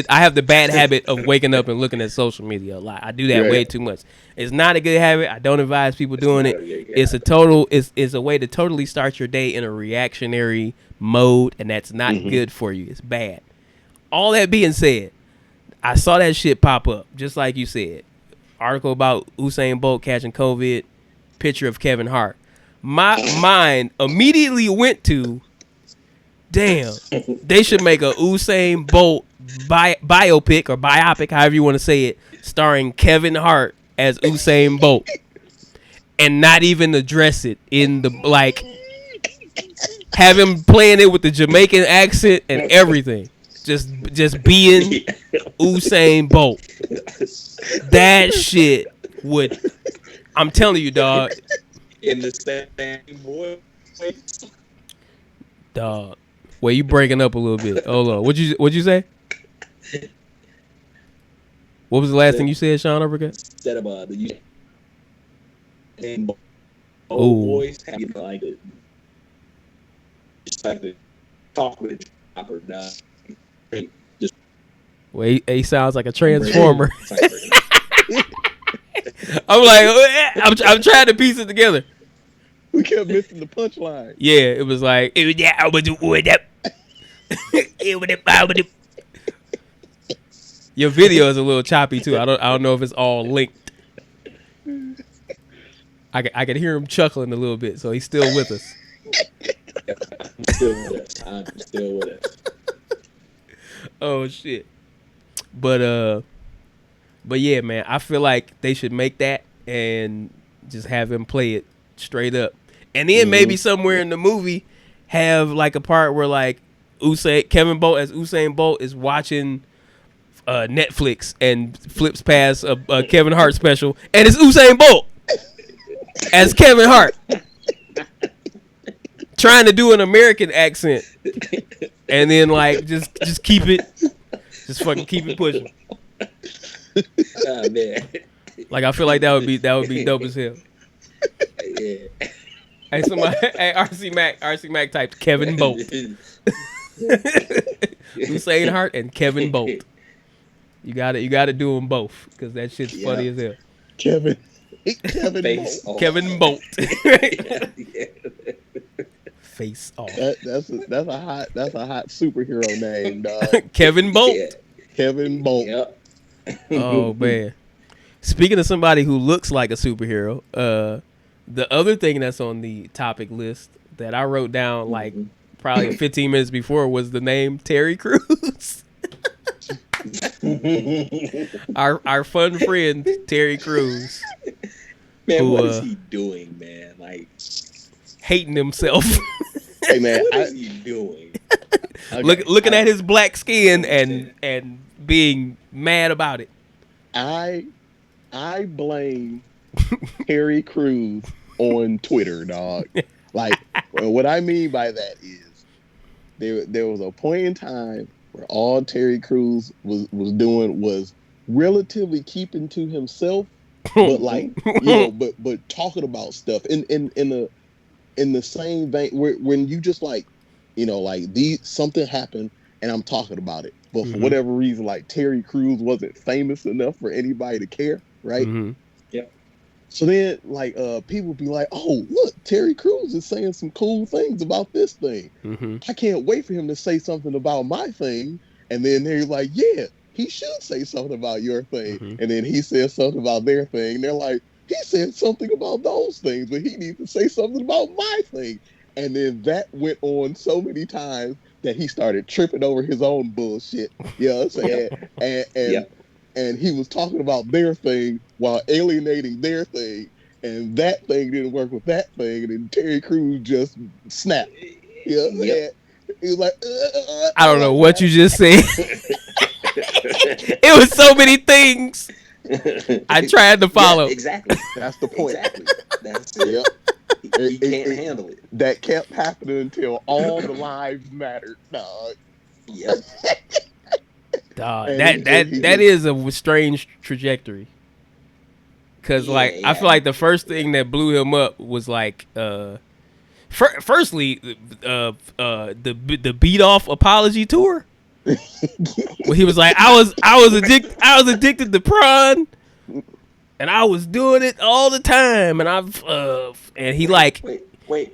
have the bad habit of waking up and looking at social media a lot. I do that way too much. It's not a good habit. I don't advise people doing it. It's a way to totally start your day in a reactionary mode, and that's not good for you. It's bad. All that being said, I saw that shit pop up, just like you said. Article about Usain Bolt catching COVID, picture of Kevin Hart. My mind immediately went to, damn, they should make a Usain Bolt biopic or biopic, however you want to say it, starring Kevin Hart as Usain Bolt. And not even address it in the, like, have him playing it with the Jamaican accent and everything. Just being Usain Bolt. That shit would, I'm telling you, dog. In the same voice. Dog. Well, you breaking up a little bit. Hold on. What'd you say? What was the last thing you said, Sean Uppercut? Instead of the old voice, having like just like to talk with Chopper, just. Well, he sounds like a transformer. I'm like, I'm trying to piece it together. We kept missing the punchline. Yeah, it was like, your video is a little choppy too. I don't know if it's all linked. I can hear him chuckling a little bit, so he's still with us. I'm still with us. Oh shit. But yeah, man, I feel like they should make that and just have him play it straight up. And then maybe somewhere in the movie have like a part where like Usain Bolt is watching Netflix and flips past a Kevin Hart special, and it's Usain Bolt as Kevin Hart trying to do an American accent, and then like just keep it, just fucking keep it pushing. Oh man. Like I feel like that would be dope as hell. Yeah. Hey, somebody, hey, RC Mac typed Kevin Bolt. Usain Hart and Kevin Bolt. You got to do them both because that shit's funny as hell. Kevin Face Bolt. off. Kevin Bolt. Face off. That's a hot superhero name, dog. Kevin Bolt. Yeah. Kevin Bolt. Yep. Oh man. Speaking of somebody who looks like a superhero, the other thing that's on the topic list that I wrote down like probably 15 minutes before was the name Terry Crews. our fun friend Terry Crews. Man, what is he doing, man? Like hating himself. Hey man, what is he doing? Looking at his black skin and being mad about it. I blame Terry Crews on Twitter, dog. Like, what I mean by that is there was a point in time where all Terry Crews was doing was relatively keeping to himself, but like but talking about stuff in the same vein where when you just like like something happened and I'm talking about it, but for whatever reason like Terry Crews wasn't famous enough for anybody to care, right? Yep. So then, like, people be like, "Oh, look, Terry Crews is saying some cool things about this thing. I can't wait for him to say something about my thing." And then they're like, "Yeah, he should say something about your thing." And then he says something about their thing. They're like, "He said something about those things, but he needs to say something about my thing." And then that went on so many times that he started tripping over his own bullshit. You know what I'm saying? And he was talking about their thing while alienating their thing. And that thing didn't work with that thing. And then Terry Crews just snapped. You know what I'm saying? He was like, I don't know what you just said. It was so many things. I tried to follow. Yeah, exactly. That's the point. Exactly. That's it. Yep. He can't handle it. That kept happening until all the lives mattered, dog. Yep. Dog, that is a strange trajectory. Cause I feel like the first thing that blew him up was like, firstly, the beat off apology tour. Where he was like, I was addicted to prawn, and I was doing it all the time, and and he like wait.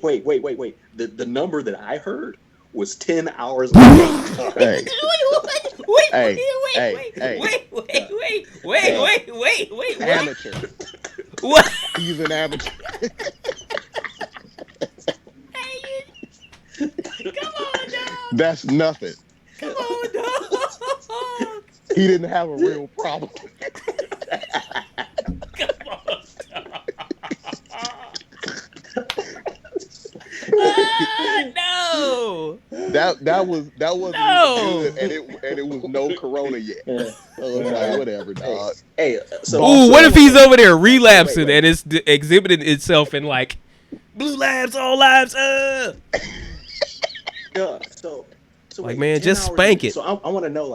The number that I heard was 10 hours a day. Wait. Amateur. What? He's an amateur. Come on, dog. That's nothing. Come on, dog. He didn't have a real problem. Come on, dog. No. That wasn't No. good, and it was no corona yet. So it's like whatever, dog. Hey, so what if he's over there relapsing and it's exhibiting itself in like blue lives, all lives? Yeah. So like, man, just spank it. So I want to know,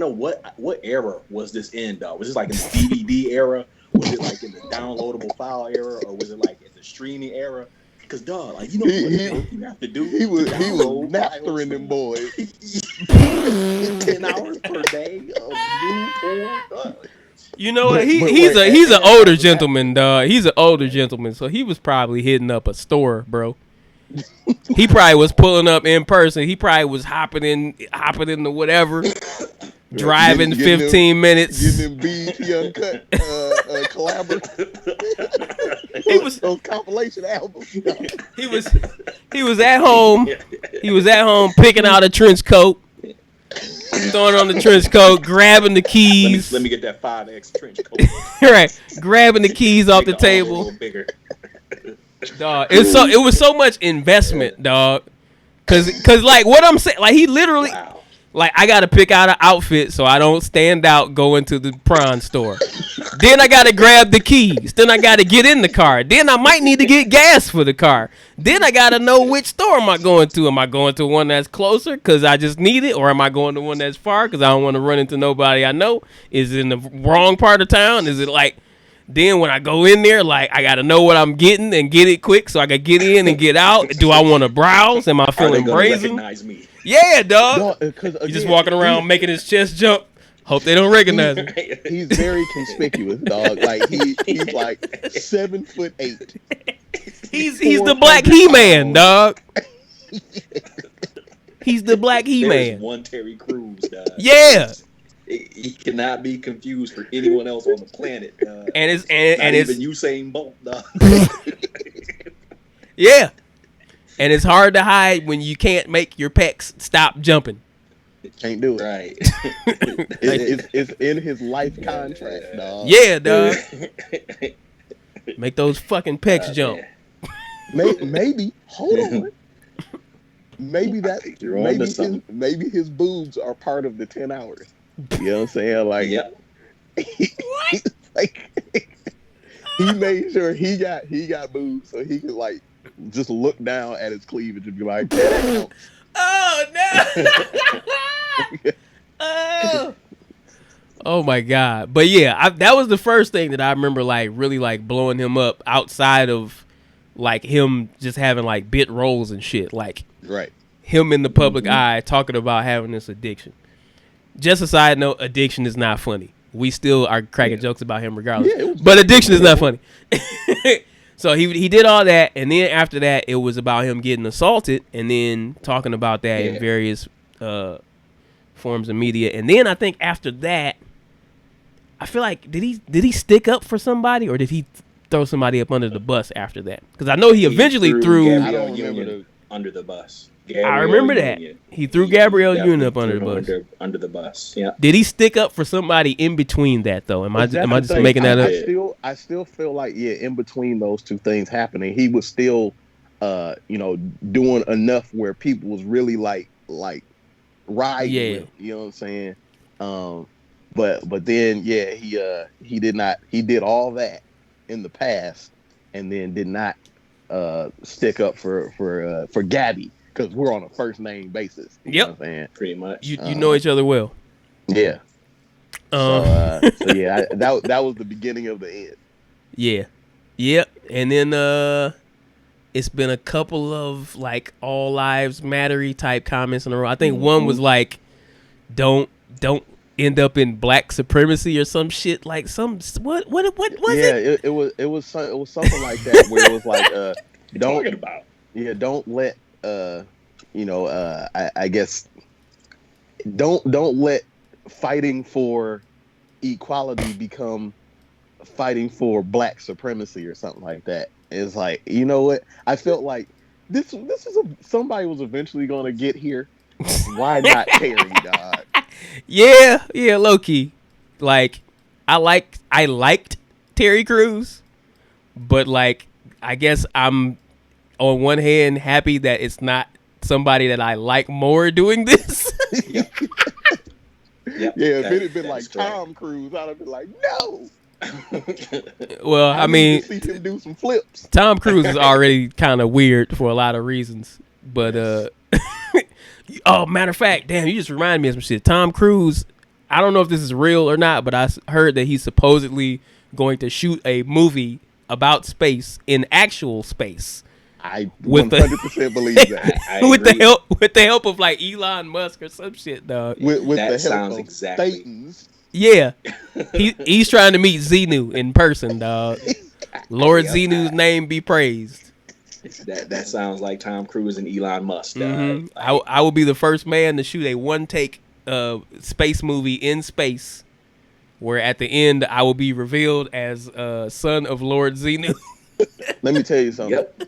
what era was this in, dog? Was this like in the DVD era? Was it like in the downloadable file era, or was it like in the streaming era? Because, dog, like, you know what you have to do? He was mastering them boys. 10 hours per day of new porn. You know what? He's an older gentleman, dog. He's an older gentleman, so he was probably hitting up a store, bro. He probably was pulling up in person. He probably was hopping into whatever, driving 15 minutes. Getting them BET Uncut collaborative. He was those compilation albums. He was at home. He was at home picking out a trench coat, throwing on the trench coat, grabbing the keys. Let me get that 5X trench coat. Right, grabbing the keys off the table. Bigger. Dog, it was so much investment, dog. Cause like what I'm saying, like he literally, Wow. like I gotta pick out an outfit so I don't stand out going to the prawn store. Then I gotta grab the keys. Then I gotta get in the car. Then I might need to get gas for the car. Then I gotta know which store am I going to. Am I going to one that's closer because I just need it, or am I going to one that's far because I don't want to run into nobody I know? Is it in the wrong part of town? Is it like? Then when I go in there, like I gotta know what I'm getting and get it quick so I can get in and get out. Do I want to browse? Am I feeling brazen? Recognize me? Yeah, dog. No, 'cause He's just walking around making his chest jump. Hope they don't recognize him. He's very conspicuous, dog. Like he's like 7'8". He's the Black He-Man, dog. He's the Black He-Man. There's one Terry Crews, dog. Yeah. He cannot be confused for anyone else on the planet. And it's Not it's even Usain Bolt, dog. yeah. And it's hard to hide when you can't make your pecs stop jumping. Can't do it. Right. It's in his life contract, dog. Yeah, dog. Make those fucking pecs jump. Maybe. Hold on. Maybe his boobs are part of the 10 hours. You know what I'm saying? Like, yep. Like he made sure he got boobs so he could like just look down at his cleavage and be like, that counts. Oh no! Oh my god! But yeah, that was the first thing that I remember, like really like blowing him up outside of like him just having like bit roles and shit. Like right, him in the public eye talking about having this addiction. Just a side note: addiction is not funny. We still are cracking jokes about him regardless, but addiction is not funny. So he did all that, and then after that, it was about him getting assaulted, and then talking about that in various forms of media. And then I think after that, I feel like did he stick up for somebody, or did he throw somebody up under the bus after that? Because I know he eventually threw. I don't remember under the bus. I remember that he threw Gabrielle Union up under the bus. Under the bus, yeah. Did he stick up for somebody in between that though? Am I just making that up? I still feel like in between those two things happening, he was still, doing enough where people was really like riding. Yeah. With, you know what I'm saying? But then he did not. He did all that in the past, and then did not stick up for Gabby. Because we're on a first name basis. You know what I'm saying? Pretty much. You know each other well. Yeah. That was the beginning of the end. Yeah. Yep. And then it's been a couple of like all lives mattery type comments in a row. I think one was like, don't end up in black supremacy or some shit, like some what was it? It was something like that where it was like don't let I guess don't let fighting for equality become fighting for black supremacy or something like that. It's like, you know what? I felt like this is somebody was eventually going to get here. Why not Terry, dog? Yeah, low key. Like I liked Terry Crews, but like I guess I'm on one hand happy that it's not somebody that I like more doing this. Yep. If it had been like Tom Cruise, I'd have been like, no. Well, I mean, see him do some flips. Tom Cruise is already kind of weird for a lot of reasons, but oh, matter of fact, damn, you just reminded me of some shit. Tom Cruise, I don't know if this is real or not, but I heard that he's supposedly going to shoot a movie about space in actual space. I 100% believe that. with the help of like Elon Musk or some shit, dog. With that the sounds help of exactly. Thetans. Yeah, he's trying to meet Xenu in person, dog. Lord Xenu's name be praised. That sounds like Tom Cruise and Elon Musk. Mm-hmm. I will be the first man to shoot a one-take space movie in space, where at the end I will be revealed as son of Lord Xenu. Let me tell you something. Yep.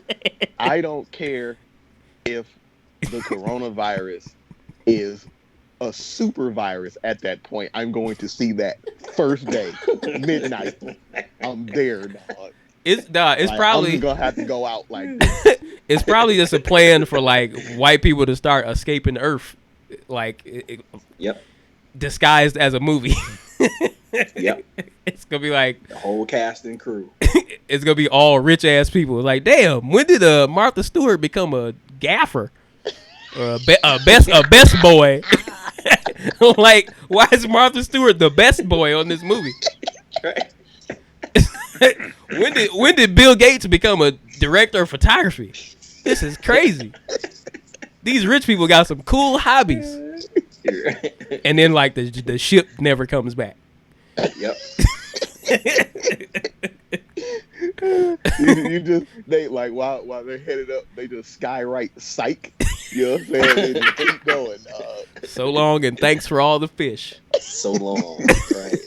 I don't care if the coronavirus is a super virus at that point. I'm going to see that first day, midnight. I'm there, dog. It's Like, probably I'm just gonna have to go out like it's probably just a plan for like white people to start escaping Earth, like Yep. disguised as a movie. Yep. It's gonna be like the whole cast and crew. It's gonna be all rich ass people. Like, damn, when did Martha Stewart become a gaffer? Or a best boy? Like, why is Martha Stewart the best boy on this movie? Right. When did Bill Gates become a director of photography? This is crazy. These rich people got some cool hobbies. And then like the ship never comes back. Yep. you just they like while they're headed up, they just skywrite psych. You know what I'm saying? They just keep going. So long and thanks for all the fish. So long, right?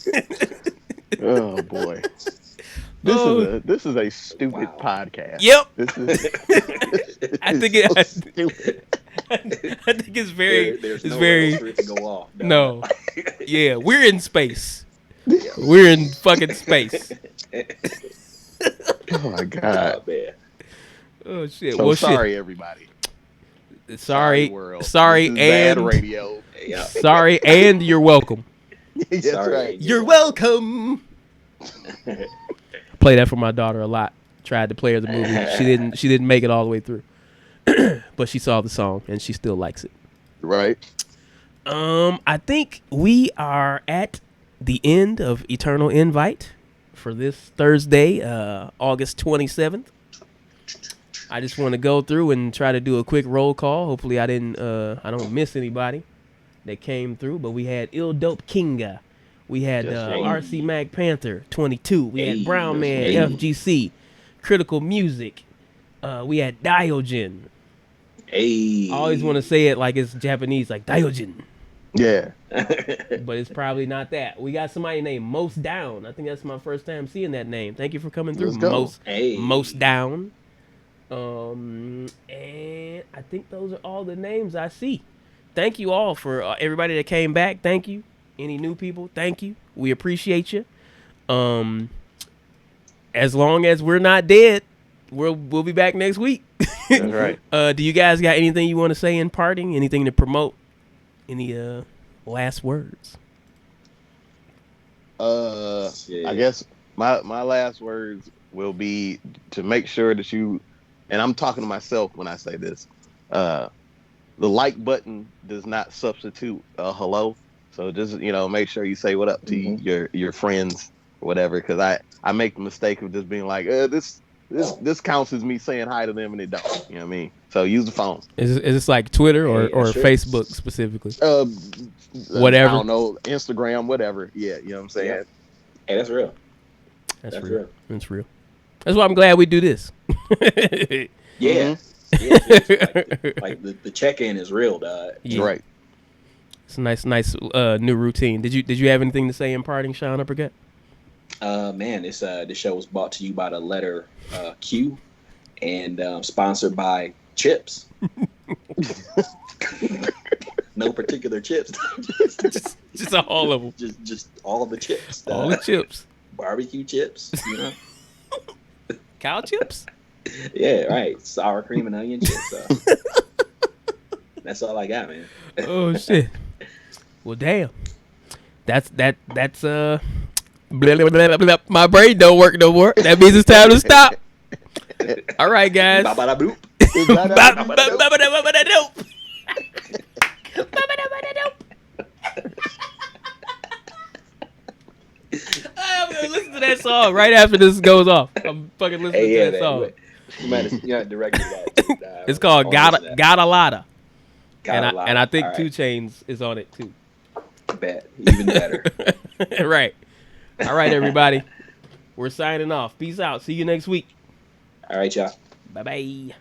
Oh boy. This is a stupid podcast. Yep. This is I think stupid. I think it's very There's it's no very for it to go off. no. Yeah, we're in space. We're in fucking space. Oh my god. Oh, man. Oh shit. So well, sorry shit. Everybody. Sorry, world. sorry, This is bad and radio. Yeah. sorry, and you're welcome. That's Sorry. right. You're welcome. Play that for my daughter a lot. Tried to play her the movie. She didn't make it all the way through, but she saw the song and she still likes it. Right. I think we are at the end of Eternal Invite for this Thursday, August 27th. I just want to go through and try to do a quick roll call. Hopefully I don't miss anybody that came through, but we had Il Dope Kinga. We had RC Mag Panther 22. We had Brown Man FGC, Critical Music. We had Diogen. Hey. I always want to say it like it's Japanese, like Diogen. Yeah. But it's probably not that. We got somebody named Most Down. I think that's my first time seeing that name. Thank you for coming through. Let's go. Most Down. And I think those are all the names I see. Thank you all for everybody that came back. Thank you. Any new people, thank you. We appreciate you. As long as we're not dead, we'll be back next week. That's right. Do you guys got anything you want to say in parting? Anything to promote? Any last words? I guess my last words will be to make sure that you, and I'm talking to myself when I say this, the like button does not substitute a hello. So just, make sure you say what up to your friends or whatever, because I make the mistake of just being like, this counts as me saying hi to them, and it don't. You know what I mean? So use the phone. Is this like Twitter or Facebook specifically? Whatever. I don't know, Instagram, whatever. Yeah, you know what I'm saying? Yeah. Hey, that's real. That's real. That's real. That's why I'm glad we do this. Yeah. Yeah, like the check-in is real, dog. Yeah. Right. It's a nice new routine. Did you have anything to say in parting, Sean Uppercut? Man, this show was brought to you by the letter Q, and sponsored by chips. No particular chips. just all of them. Just all of the chips. All the chips. Barbecue chips. Cow chips. Yeah, right. Sour cream and onion chips. That's all I got, man. Oh shit. Well, damn. That's blah, blah, blah, blah. My brain don't work no more. That means it's time to stop. All right, guys. Ba-ba-da-boop. Ba-ba-da-ba-da-dope. I'm gonna listen to that song right after this goes off. I'm fucking listening to that song. You might have directed that. It's called Gotta Lotta. And I think right. 2 Chainz is on it too. Bet. Even better. Right. All right, everybody. We're signing off. Peace out. See you next week. All right, y'all. Bye-bye.